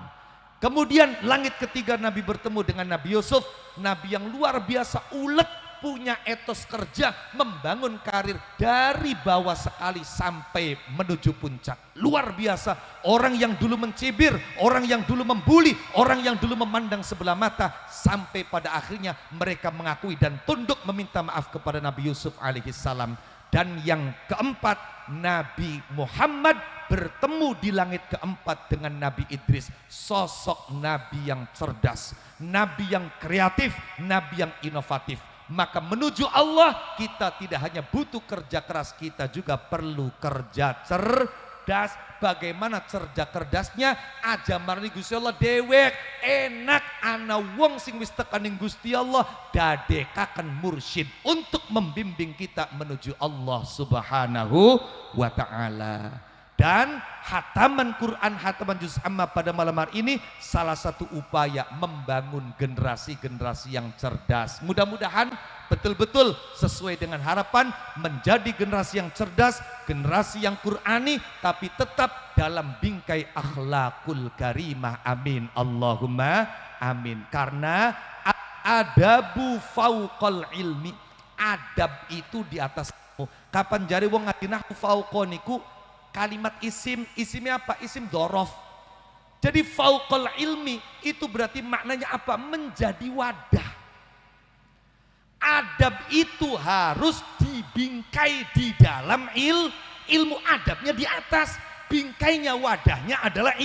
Kemudian langit ketiga Nabi bertemu dengan Nabi Yusuf, Nabi yang luar biasa ulet, punya etos kerja, membangun karir dari bawah sekali sampai menuju puncak. Luar biasa, orang yang dulu mencibir, orang yang dulu membuli, orang yang dulu memandang sebelah mata, sampai pada akhirnya mereka mengakui dan tunduk meminta maaf kepada Nabi Yusuf alaihissalam. Dan yang keempat, Nabi Muhammad bertemu di langit keempat dengan Nabi Idris, sosok Nabi yang cerdas, Nabi yang kreatif, Nabi yang inovatif. Maka menuju Allah kita tidak hanya butuh kerja keras, kita juga perlu kerja cerdas. Bagaimana kerja cerdasnya? Aja marni Gusti Allah dewek enak ana wong sing wis tekaning Gusti Allah dadekaken mursyid untuk membimbing kita menuju Allah Subhanahu wa taala. Dan hataman Quran, hataman juz amma pada malam hari ini salah satu upaya membangun generasi-generasi yang cerdas. Mudah-mudahan betul-betul sesuai dengan harapan menjadi generasi yang cerdas, generasi yang Qurani, tapi tetap dalam bingkai akhlakul karimah. Amin. Allahumma amin. Karena adabu fauqal ilmi, adab itu di atas ilmu. Kapan jari wong ngaji nahwu fauqoniku kalimat isim, isimnya apa? Isim dzaraf. Jadi fauqal ilmi itu berarti maknanya apa? Menjadi wadah. Adab itu harus dibingkai di dalam ilmu. Adabnya di atas, bingkainya wadahnya adalah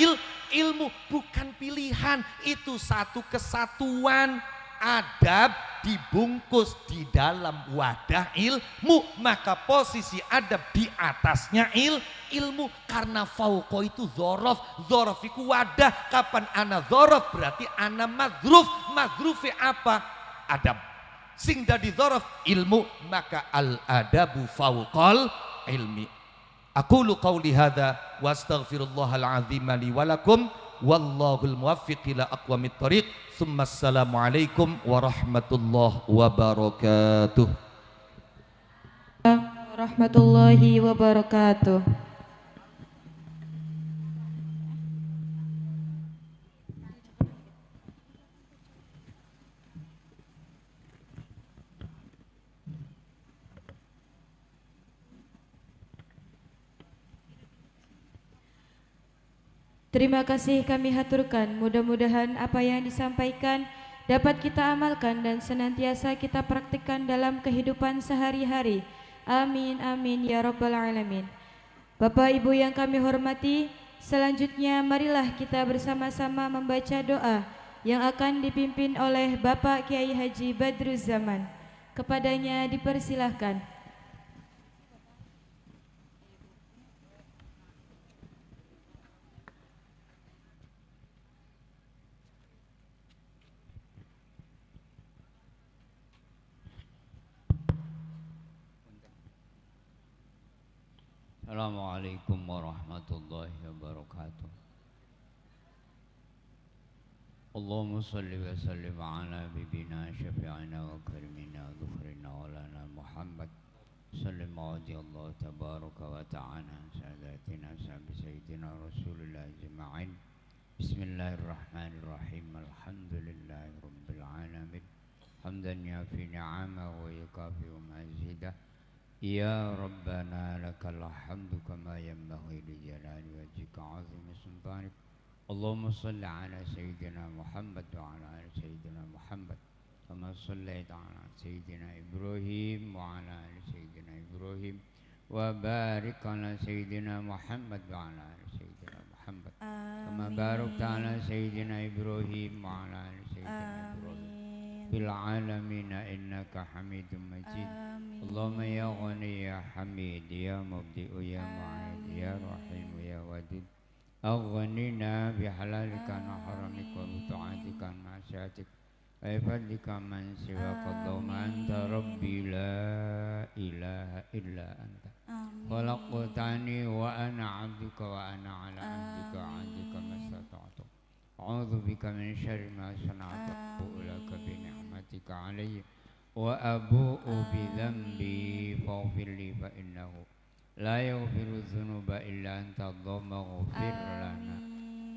ilmu, bukan pilihan. Itu satu kesatuan. Adab dibungkus di dalam wadah ilmu, maka posisi adab di atasnya ilmu. Karena fauqo itu dzaraf, dzaraf itu wadah. Kapan ana dzaraf berarti ana madruf. Madrufi apa? Adab. Sing dadi dzaraf ilmu, maka al adabu fauqal ilmi. Aqulu qauli hadza wa astaghfirullahal azim li wa lakum wallahul muwaffiq ila aqwamit thoriq. Assalamualaikum warahmatullahi wabarakatuh. Warahmatullahi wabarakatuh. Terima kasih kami haturkan, mudah-mudahan apa yang disampaikan dapat kita amalkan dan senantiasa kita praktikkan dalam kehidupan sehari-hari. Amin, amin, ya rabbal alamin. Bapak Ibu yang kami hormati, selanjutnya marilah kita bersama-sama membaca doa yang akan dipimpin oleh Bapak Kiai Haji Badruzzaman. Kepadanya dipersilahkan. Assalamualaikum warahmatullahi wabarakatuh. Allahumma salli wa sallim ala bibina syafi'ina wa karimina dhufrina wa lana Muhammad sallim Allah tabaraka wa ta'ala sadatina sahabi sayyidina Rasulullah ajma'in. Bismillahirrahmanirrahim. Alhamdulillahi rabbil alamin. Hamdan yafi ni'ama wa yukafi mazidah. Ya Rabbana lakal hamdu kama yanbaghi li jalali wajhika 'azimi sultanik. Allahumma salli ala sayyidina Muhammad wa ala ali sayyidina Muhammad kama sallaita ala sayyidina Ibrahim wa ala ali sayyidina Ibrahim wa barik ala sayyidina Muhammad wa ala ali sayyidina Muhammad kama barakta ala sayyidina Ibrahim wa ala ali sayyidina Ibrahim fil alamin innaka Hamidum Majid. Allahumma ya Ghani ya Hamid ya Mubdi'u ya Mu'id ya Rahim ya Wadud aghnina bihalalika an haramika wa ta'atika an ma'syatik wa ifadlika man siwaka. Allahumma anta rabbi la ilaha illa anta khalaqtani wa ana 'abduka wa ana 'ala 'ahdika mastata'tu. A'udzu bika min syarri ma sana'tu wa laka bi ni'matika 'alayya وأبوء بذنبي فاغفر لي فإنه لا يغفر الذنوب إلا أنت اللهم اغفر لنا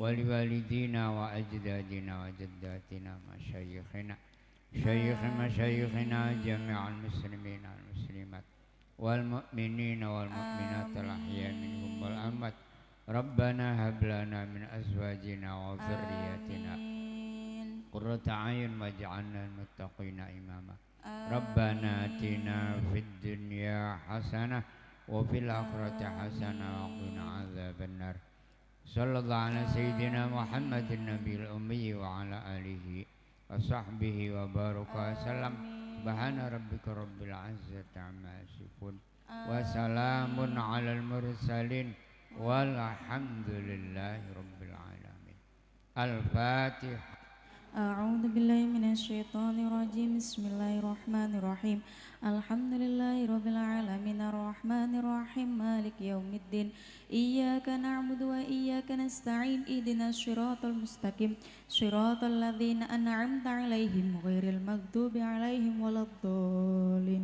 ولوالدينا وأجدادنا وجداتنا مشايخنا مشايخنا جميع المسلمين والمسلمات والمؤمنين والمؤمنات الأحياء منهم والأموات ربنا هب لنا من أزواجنا وذرياتنا قرة أعين واجعلنا المتقين إماما ربنا آتنا في الدنيا حسنة وفي الآخرة حسنة وقنا عذاب النار صلى الله على سيدنا محمد النبي الأمي وعلى آله وصحبه وبارك وسلم سبحان ربك رب العزة عما يصفون وسلام على المرسلين والحمد لله رب العالمين. الفاتحة. أعوذ بالله من الشيطان الرجيم بسم الله الرحمن الرحيم الحمد لله رب العالمين الرحمن الرحيم مالك يوم الدين إياك نعبد وإياك نستعين اهدنا الصراط المستقيم صراط الذين أنعمت عليهم غير المغضوب عليهم ولا الضالين